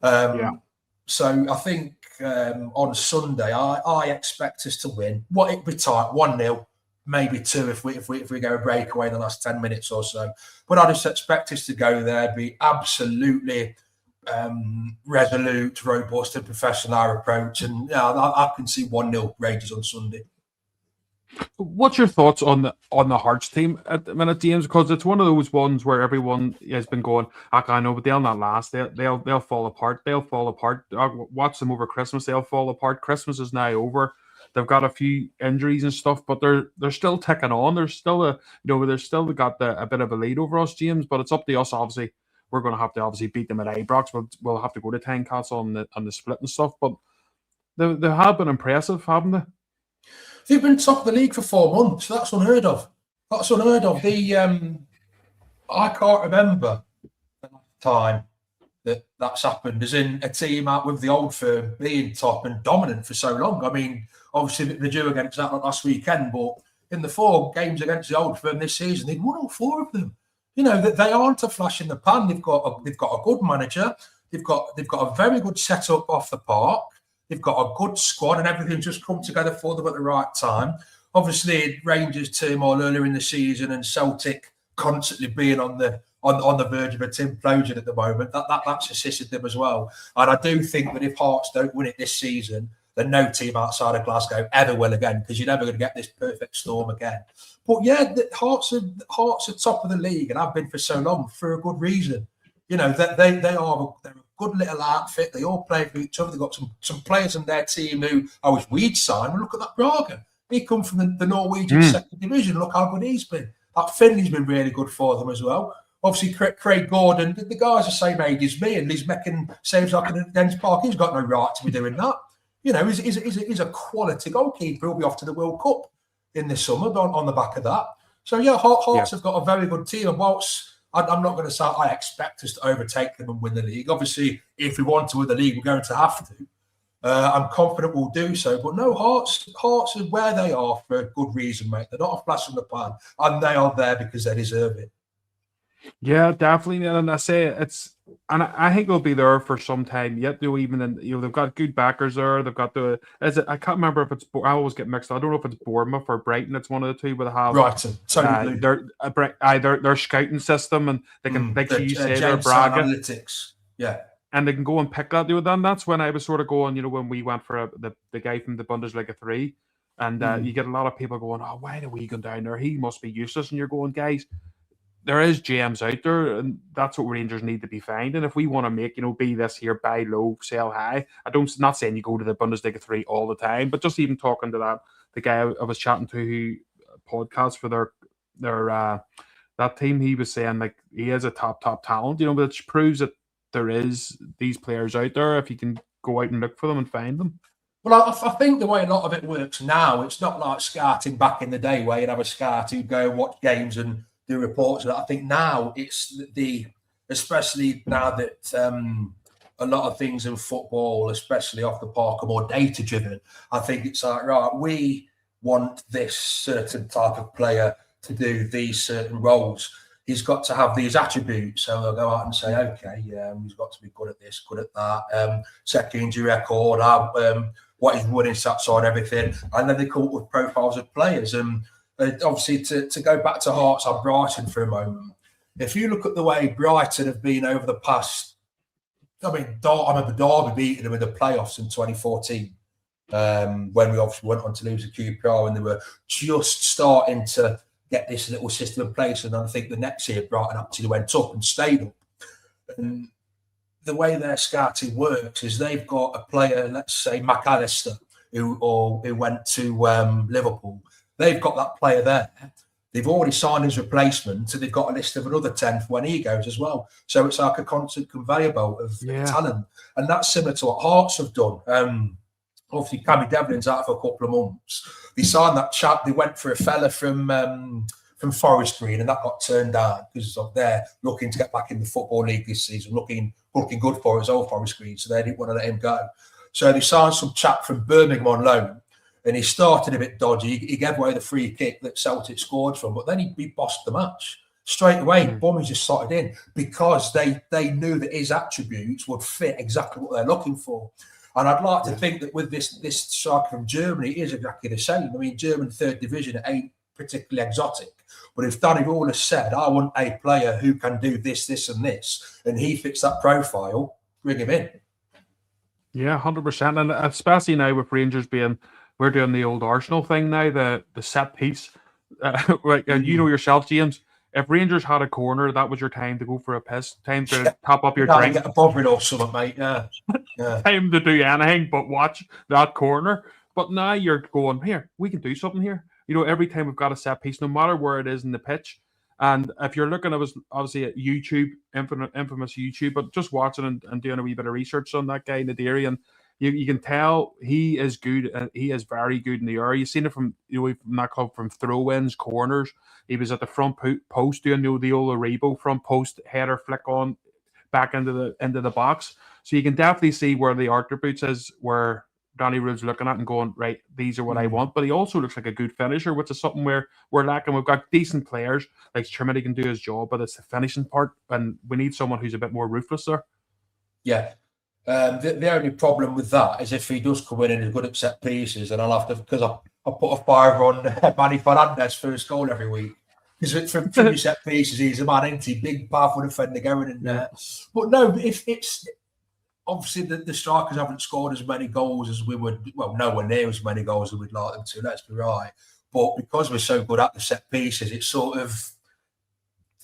So I think on Sunday, I expect us to win. It'd be tight, 1-0. Maybe 2 if we go a breakaway in the last 10 minutes or so. But I just expect us to go there, be absolutely resolute, robust and professional our approach. And I can see 1-0 Rangers on Sunday. What's your thoughts on the Hearts team at the minute, James? Because it's one of those ones where everyone has been going, I know, but they'll not last. They'll fall apart. They'll fall apart. Watch them over Christmas. They'll fall apart. Christmas is now over. They've got a few injuries and stuff, but they're still ticking on. They're still they're still got a bit of a lead over us, James. But it's up to us. Obviously, we're going to have to obviously beat them at Ibrox. We'll have to go to Tynecastle on the split and stuff. But they have been impressive, haven't they? They've been top of the league for 4 months. That's unheard of. I can't remember the time that's happened, as in a team out with the old firm being top and dominant for so long. I mean, obviously they drew against that last weekend, but in the 4 games against the old firm this season, they've won all 4 of them. They aren't a flash in the pan. They've got a good manager. They've got a very good setup off the park. They've got a good squad, and everything's just come together for them at the right time. Obviously, Rangers turmoil earlier in the season and Celtic constantly being on the verge of a implosion at the moment, that's assisted them as well. And I do think that if Hearts don't win it this season, then no team outside of Glasgow ever will again, because you're never going to get this perfect storm again. But yeah, the Hearts are top of the league, and have been for so long for a good reason. They're a good little outfit. They all play for each other. They've got some players on their team who I wish we'd sign. Well, look at that Braga. He come from the Norwegian second division. Look how good he's been. That Finley's been really good for them as well. Obviously, Craig Gordon, the guy's the same age as me, and he's making saves like an Dens Park. He's got no right to be doing that. You know, he's a quality goalkeeper. He'll be off to the World Cup in the summer on the back of that. So, yeah, Hearts have got a very good team. And whilst I'm not going to say I expect us to overtake them and win the league. Obviously, if we want to win the league, we're going to have to. I'm confident we'll do so. But no, Hearts are where they are for a good reason, mate. They're not a flash in the pan. And they are there because they deserve it. Yeah, definitely. And I say I think they'll be there for some time yet. They've got good backers there. They've got I can't remember if it's. I always get mixed. I don't know if it's Bournemouth or Brighton. It's one of the two. But they have Brighton. Their scouting system, and they can, like you say, their Braga analytics. Yeah. And they can go and pick that. And that's when I was sort of going, when we went for the guy from the Bundesliga 3. And you get a lot of people going, oh, why are we going down there? He must be useless. And you're going, guys, there is gems out there, and that's what Rangers need to be finding. If we want to make, be this here, buy low, sell high. Not saying you go to the Bundesliga 3 all the time, but just even talking to the guy I was chatting to who podcast for their that team, he was saying like he is a top talent, which proves that there is these players out there if you can go out and look for them and find them. Well, I think the way a lot of it works now, it's not like scouting back in the day where you'd have a scout who'd go watch games and do reports. I think now it's especially now that a lot of things in football, especially off the park, are more data driven. I think it's like, right, we want this certain type of player to do these certain roles. He's got to have these attributes. So they'll go out and say, okay, he's got to be good at this, good at that, second injury record, what his running stats are and everything. And then they come up with profiles of players. Obviously, to go back to Hearts and Brighton for a moment, if you look at the way Brighton have been over the past, I remember Derby beating them in the playoffs in 2014, when we obviously went on to lose the QPR, and they were just starting to get this little system in place. And I think the next year, Brighton actually went up and stayed up. And the way their scouting works is they've got a player, let's say McAllister, who went to Liverpool. They've got that player there. They've already signed his replacement, so they've got a list of another 10 for when he goes as well. So it's like a constant conveyor belt of talent. And that's similar to what Hearts have done. Obviously, Cammy Devlin's out for a couple of months. They signed that chap. They went for a fella from Forest Green, and that got turned down because they're looking to get back in the Football League this season, looking good for his old Forest Green, so they didn't want to let him go. So they signed some chap from Birmingham on loan. And he started a bit dodgy. He gave away the free kick that Celtic scored from, but then he bossed the match straight away. Boom, he just slotted in because they knew that his attributes would fit exactly what they're looking for. And I'd like to think that with this striker from Germany, it is exactly the same. I mean, German third division ain't particularly exotic. But if Danny Rall has said, I want a player who can do this, this, and this, and he fits that profile, bring him in. Yeah, 100%. And especially now with Rangers we're doing the old Arsenal thing now, the set piece. And you know yourself, James, if Rangers had a corner, that was your time to go for a piss, time to top up your drink. Get a bobbing or something, mate. Yeah. Time to do anything but watch that corner. But now you're going, here, we can do something here. Every time we've got a set piece, no matter where it is in the pitch. And if you're looking, it was obviously at YouTube, infamous YouTube, but just watching and doing a wee bit of research on that guy, Nadiri, and you can tell he is good. He is very good in the air. You've seen it from from that club, from throw-ins, corners. He was at the front post doing the old Aribo front post header flick on back into the box. So you can definitely see where the attributes is, where Danny Rill's looking at and going, right, these are what I want. But he also looks like a good finisher, which is something we're lacking. We've got decent players like Trimity can do his job, but it's the finishing part, and we need someone who's a bit more ruthless there. Yeah. The only problem with that is if he does come in and is good at set pieces, and I'll have to, because I put a fire on Manny Fernandez for his goal every week. Because from his set pieces, he's a man, isn't he? Big, powerful defender going in there. But no, if it's obviously the strikers haven't scored as many goals as we would, well, nowhere near as many goals as we'd like them to, let's be right. But because we're so good at the set pieces, it's sort of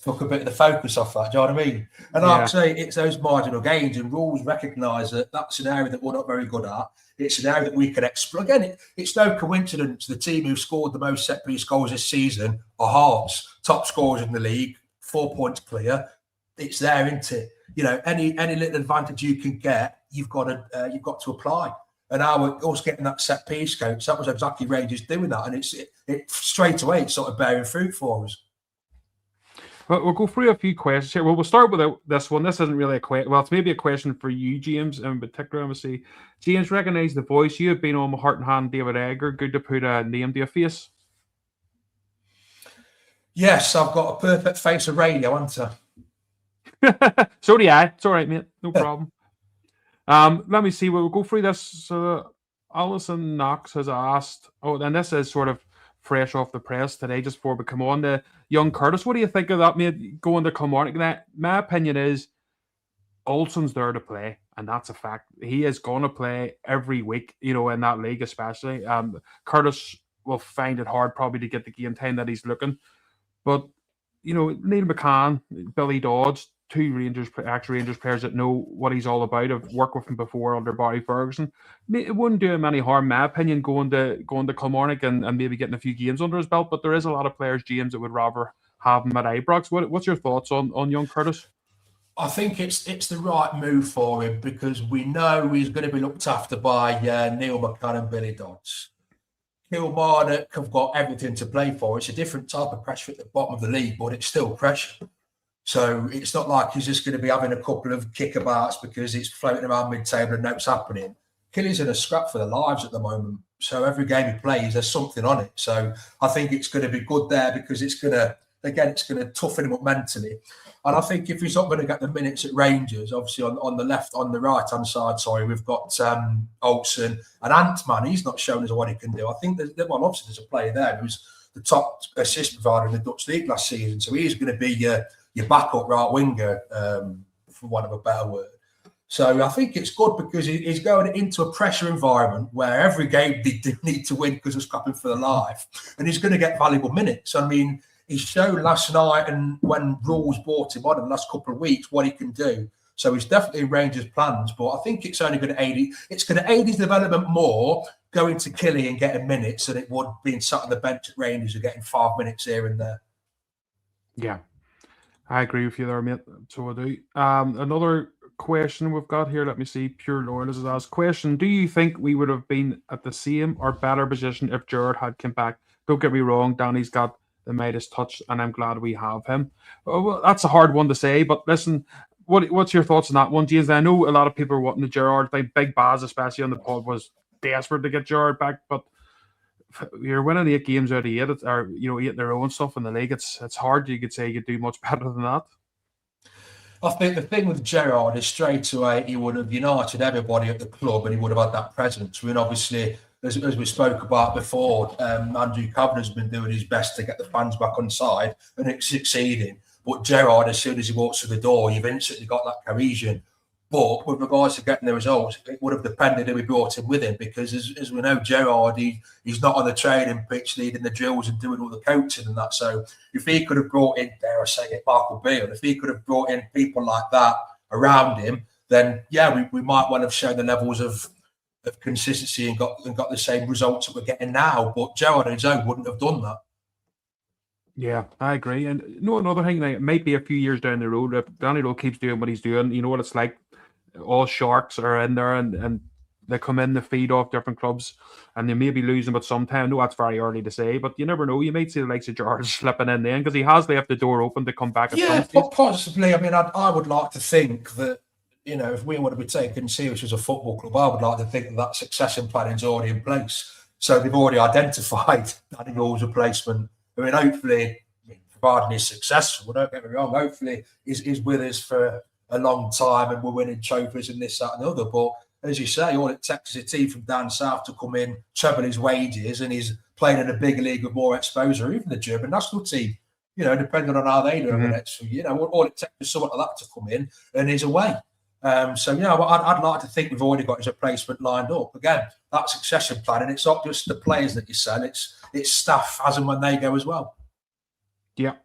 took a bit of the focus off that. Do you know what I mean? And like I say, it's those marginal gains, and rules recognise that that's an area that we're not very good at. It's an area that we can explore. Again, it's no coincidence the team who scored the most set-piece goals this season are Hearts, top scorers in the league, 4 points clear. It's there, isn't it? You know, any little advantage you can get, you've got to apply. And now we're us getting that set-piece coach. That was exactly Rangers doing that, and it straight away it's sort of bearing fruit for us. Well, we'll go through a few questions here. Well, we'll start with this one. This isn't really a question. Well, it's maybe a question for you, James, in particular. I'm going to say, James, recognise the voice. You have been on my heart and hand, David Egger. Good to put a name to your face. Yes, I've got a perfect face of radio, haven't I? So do I. It's all right, mate. No problem. Let me see. We'll go through this. So, Alison Knox has asked, and this is sort of fresh off the press today, just before we come on, the young Curtis. What do you think of that, mate, going to Kilmarnock? My opinion is Olsen's there to play, and that's a fact. He is going to play every week, you know, in that league especially. Curtis will find it hard probably to get the game time that he's looking. But, you know, Neil McCann, Billy Dodds, two ex-Rangers players that know what he's all about. I've worked with him before under Barry Ferguson. It wouldn't do him any harm, in my opinion, going to Kilmarnock and maybe getting a few games under his belt. But there is a lot of players, James, that would rather have him at Ibrox. What's your thoughts on young Curtis? I think it's the right move for him because we know he's going to be looked after by Neil McCann and Billy Dodds. Kilmarnock have got everything to play for. It's a different type of pressure at the bottom of the league, but it's still pressure. So it's not like he's just going to be having a couple of kickabouts because it's floating around mid-table and nothing's happening. Killy's in a scrap for their lives at the moment. So every game he plays, there's something on it. So I think it's going to be good there because it's going to toughen him up mentally. And I think if he's not going to get the minutes at Rangers, obviously on the right-hand side, we've got Olsen and Ant-Man. He's not shown us what he can do. I think obviously there's a player there who's the top assist provider in the Dutch League last season. So he's going to be your backup right winger, for want of a better word. So I think it's good because he's going into a pressure environment where every game they do need to win because they're scrapping for their life, and he's going to get valuable minutes. I mean, he showed last night and when rules brought him on in the last couple of weeks what he can do. So he's definitely in Rangers' plans, but I think it's only going to aid. It's going to aid his development more going to Killy and getting minutes than it would being sat on the bench at Rangers and getting 5 minutes here and there. Yeah. I agree with you there, mate. So I do. Another question we've got here. Let me see. Pure Loyalist has asked, question, do you think we would have been at the same or better position if Gerrard had come back? Don't get me wrong, Danny's got the Midas touch, and I'm glad we have him. Well, that's a hard one to say, but listen, what's your thoughts on that one, James? I know a lot of people are wanting the Gerrard thing. Big Baz, especially on the pod, was desperate to get Gerrard back, but you're winning 8 games out of 8, or 8 their own stuff in the league. It's hard. You could say you could do much better than that. I think the thing with Gerrard is straight away he would have united everybody at the club, and he would have had that presence. I mean, obviously, as we spoke about before, Andrew Cavanagh's been doing his best to get the fans back on side, and it's succeeding. But Gerrard, as soon as he walks through the door, you've instantly got that cohesion. But with regards to getting the results, it would have depended who we brought him with him, because as we know, Gerrard, he's not on the training pitch leading the drills and doing all the coaching and that. So if he could have brought in, dare I say it, Michael Beale, if he could have brought in people like that around him, then yeah, we might well have shown the levels of consistency and got the same results that we're getting now. But Gerrard on his own wouldn't have done that. Yeah, I agree. And another thing, like, it might be a few years down the road, if Danny Rowe keeps doing what he's doing, you know what it's like. All sharks are in there and they come in, they feed off different clubs, and they may be losing but sometime. I know that's very early to say, but you never know. You might see the likes of George slipping in then, because he has left the door open to come back. Yeah, possibly. I mean, I would like to think that, if we want to be taken serious as a football club, I would like to think that succession planning is already in place. So they've already identified Danny Rowe's replacement. I mean, hopefully, providing he's successful, don't get me wrong, hopefully he's with us for a long time and we're winning trophies and this, that and the other. But as you say, all it takes is a team from down south to come in, treble his wages, and he's playing in a bigger league with more exposure, even the German national team, depending on how they do over the next few years. All it takes is someone like that to come in and he's away. So, I'd like to think we've already got his replacement lined up. Again, that succession planning, it's not just the players that you sell, it's staff as and when they go as well. Yeah.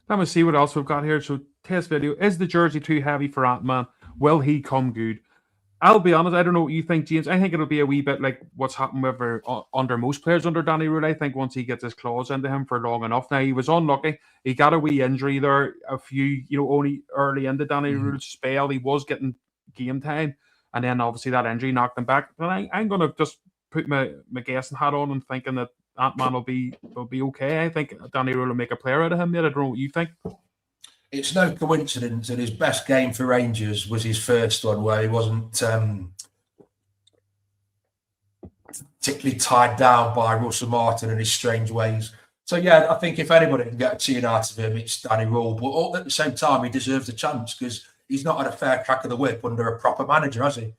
Let me see what else we've got here. So, test video. Is the jersey too heavy for Ant-Man? Will he come good? I'll be honest, I don't know what you think, James. I think it'll be a wee bit like what's happened with under most players under Danny Rule. I think once he gets his claws into him for long enough. Now, he was unlucky. He got a wee injury there only early in the Danny Rule spell. He was getting game time. And then obviously that injury knocked him back. But I'm going to just put my guessing hat on and thinking that Ant-Man will be okay. I think Danny Rule will make a player out of him, mate. I don't know what you think. It's no coincidence that his best game for Rangers was his first one, where he wasn't particularly tied down by Russell Martin and his strange ways. So, yeah, I think if anybody can get a tune out of him, it's Danny Rule. But at the same time, he deserves a chance because he's not had a fair crack of the whip under a proper manager, has he?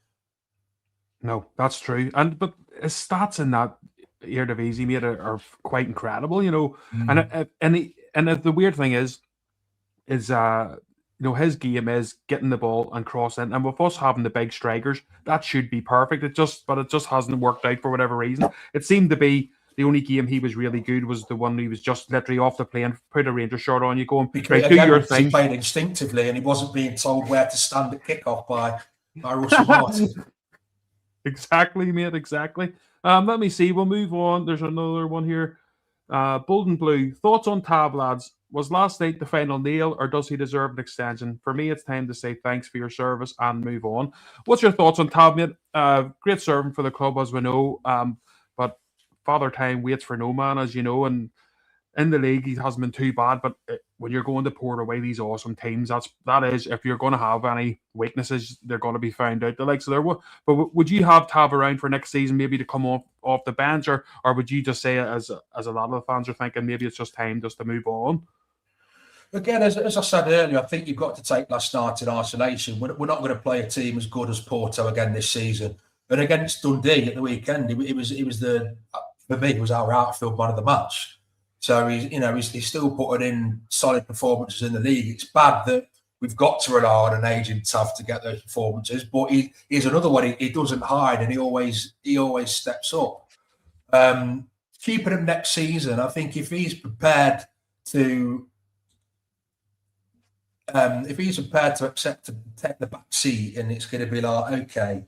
No, that's true. But his stats in that Eredivisie, mate, are quite incredible, And the weird thing is his game is getting the ball and crossing, and with us having the big strikers, that should be perfect. It just hasn't worked out for whatever reason. It seemed to be the only game he was really good was the one he was just literally off the plane, put a Ranger shirt on, you go and because, do your thing. He played instinctively, and he wasn't being told where to stand at kickoff by Russell Martin. Exactly, mate. Exactly. Let me see. We'll move on. There's another one here. Bold and Blue. Thoughts on Tab, lads? Was last night the final nail, or does he deserve an extension? For me, it's time to say thanks for your service and move on. What's your thoughts on Tab, mate? Great servant for the club, as we know. But Father Time waits for no man, as you know. And in the league, he hasn't been too bad. But when you're going to port away these awesome teams, that is, if you're going to have any weaknesses, they're going to be found out. But would you have Tab around for next season, maybe to come off the bench, or would you just say, as a lot of the fans are thinking, maybe it's just time just to move on? Again, as I said earlier, I think you've got to take last night in isolation. We're not going to play a team as good as Porto again this season. And against Dundee at the weekend, it was for me, it was our outfield man of the match. So he's still putting in solid performances in the league. It's bad that we've got to rely on an agent Tav to get those performances, but he's another one. He doesn't hide, and he always steps up. Keeping him next season, I think if he's prepared to. If he's prepared to accept to take the back seat, and it's going to be like, okay,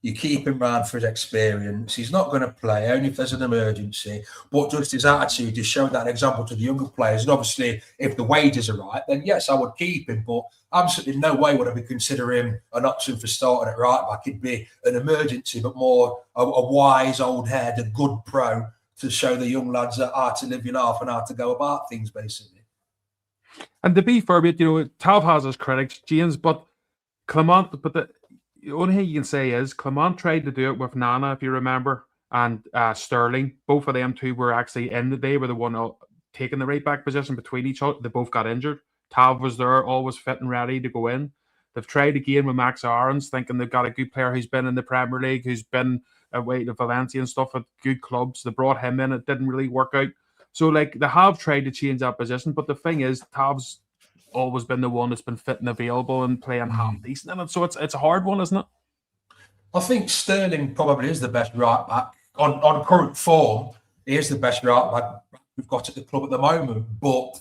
you keep him around for his experience. He's not going to play, only if there's an emergency. But just his attitude, just showing that example to the younger players. And obviously, if the wages are right, then yes, I would keep him. But absolutely no way would I be considering him an option for starting at right back. It'd be an emergency, but more a wise old head, a good pro to show the young lads that how to live your life and how to go about things, basically. And to be fair, Tav has his critics, James, but Clement, the only thing you can say is Clement tried to do it with Nana, if you remember, and Sterling. Both of them two were actually in the day, were the one taking the right back position between each other. They both got injured. Tav was there, always fit and ready to go in. They've tried again with Max Aarons, thinking they've got a good player who's been in the Premier League, who's been away to Valencia and stuff at good clubs. They brought him in. It didn't really work out. So, they have tried to change that position, but the thing is, Tav's always been the one that's been fit and available and playing half decent in it. So it's a hard one, isn't it? I think Sterling probably is the best right back on current form. He is the best right back we've got at the club at the moment, but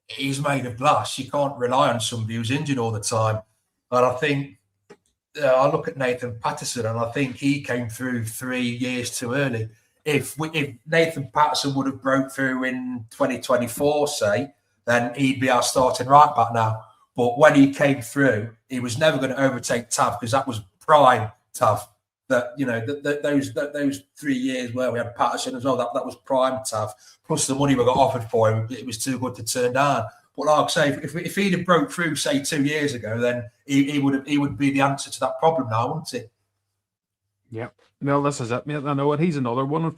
he's made of glass. You can't rely on somebody who's injured all the time. And I think I look at Nathan Patterson, and I think he came through 3 years too early. If Nathan Patterson would have broke through in 2024, say, then he'd be our starting right back now. But when he came through, he was never going to overtake Tav because that was prime Tav. Those 3 years where we had Patterson as well, that was prime Tav. Plus the money we got offered for him, it was too good to turn down. But like I say, if he'd have broke through, say 2 years ago, then he would be the answer to that problem now, wouldn't he? Yeah. No, this is it, mate. I know it. He's another one.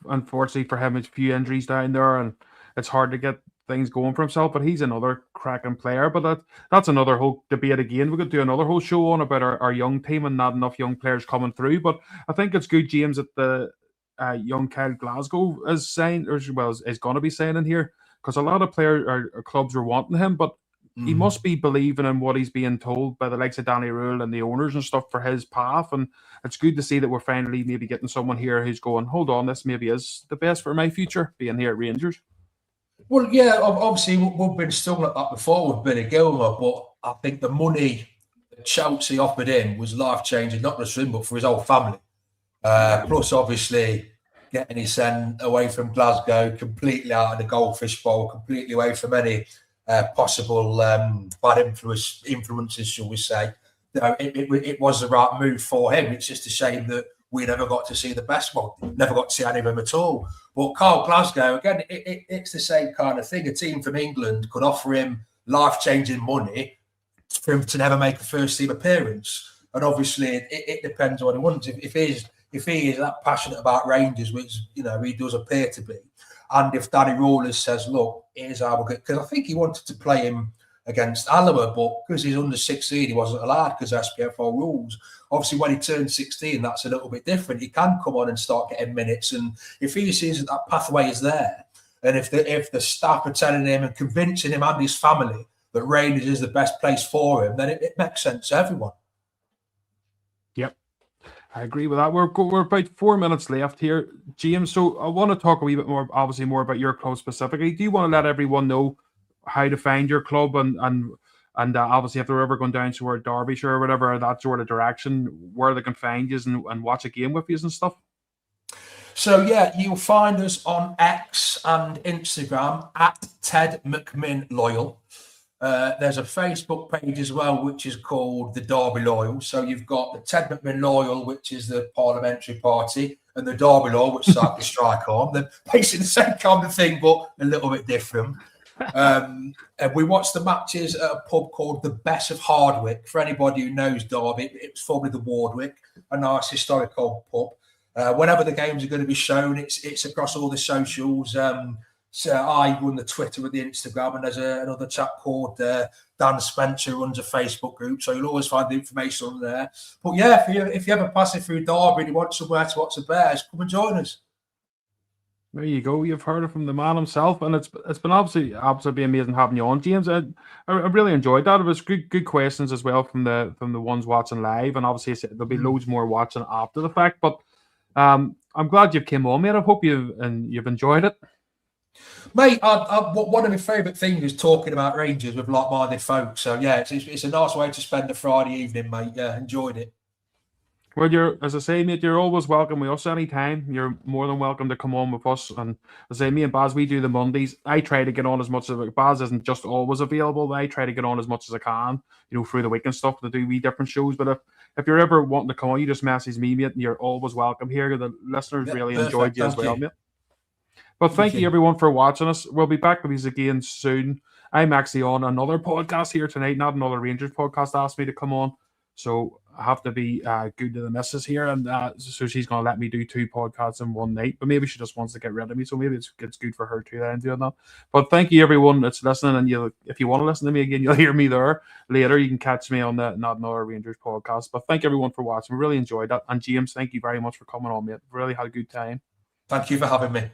Unfortunately for him, it's a few injuries down there, and it's hard to get things going for himself. But he's another cracking player. But that's another whole debate again. We could do another whole show on about our young team and not enough young players coming through. But I think it's good, James, that the young Kyle Glasgow is saying, or well, is going to be saying in here, because a lot of players or clubs are wanting him, but he must be believing in what he's being told by the likes of Danny Rule and the owners and stuff for his path. And it's good to see that we're finally maybe getting someone here who's going, hold on, this maybe is the best for my future, being here at Rangers. Well, yeah, obviously we've been stung at that before with Billy Gilmore, but I think the money that Chelsea offered him was life-changing, not just for him, but for his whole family. Plus, obviously, getting his son away from Glasgow, completely out of the goldfish bowl, completely away from any possible bad influences, shall we say. It was the right move for him. It's just a shame that we never got to see the best one, never got to see any of them at all. But Carl Glasgow, again, it's the same kind of thing. A team from England could offer him life-changing money for him to never make a first-team appearance. And obviously, it depends on what he wants. If he is that passionate about Rangers, which he does appear to be, and if Danny Rawlers says, "Look, here's how we'll get," because I think he wanted to play him against Alloa, but because he's under 16, he wasn't allowed because of SPFL rules. Obviously, when he turns 16, that's a little bit different. He can come on and start getting minutes, and if he sees that pathway is there, and if the staff are telling him and convincing him and his family that Rangers is the best place for him, then it makes sense to everyone. Yep, I agree with that. We're about 4 minutes left here, James. So I want to talk a wee bit more, obviously, more about your club specifically. Do you want to let everyone know how to find your club and obviously if they're ever going down toward Derbyshire or whatever, or that sort of direction, where they can find you and watch a game with you and stuff? So yeah, you'll find us on X and Instagram at Ted Mcminn Loyal. There's a Facebook page as well, which is called the Derby Loyal. So you've got the Ted Mcminn Loyal, which is the parliamentary party, and the Derby Loyal, which is like the strike arm. They're basically the same kind of thing, but a little bit different. And we watched the matches at a pub called the Bess of Hardwick. For anybody who knows Derby, it was formerly the Wardwick, a nice historical pub. Whenever the games are going to be shown, it's across all the socials. So I run the Twitter and the Instagram, and there's another chap called Dan Spencer who runs a Facebook group. So you'll always find the information on there. But yeah, if you ever pass it through Derby and you want somewhere to watch the Bears, come and join us. There you go. You've heard it from the man himself, and it's been absolutely amazing having you on, James. I really enjoyed that. It was good questions as well from the ones watching live, and obviously there'll be loads more watching after the fact. But I'm glad you came on, mate. I hope you've enjoyed it. Mate, one of my favourite things is talking about Rangers with like-minded folks. So yeah, it's a nice way to spend a Friday evening, mate. Yeah, enjoyed it. Well, as I say, mate, you're always welcome with us anytime. You're more than welcome to come on with us. And as I say, me and Baz, we do the Mondays. I try to get on as much as Baz isn't just always available. But I try to get on as much as I can, through the week and stuff to do wee different shows. But if you're ever wanting to come on, you just message me, mate, and you're always welcome here. The listeners really enjoyed you as well, mate. But thank you everyone for watching us. We'll be back with you again soon. I'm actually on another podcast here tonight, not another Rangers podcast asked me to come on. So I have to be good to the missus here, and so she's going to let me do 2 podcasts in one night. But maybe she just wants to get rid of me, so maybe it's good for her too that I'm doing that. But thank you everyone that's listening, and if you want to listen to me again, you'll hear me there later. You can catch me on the Not Another Rangers podcast. But thank everyone for watching. We really enjoyed that. And James, thank you very much for coming on, mate. Really had a good time. Thank you for having me.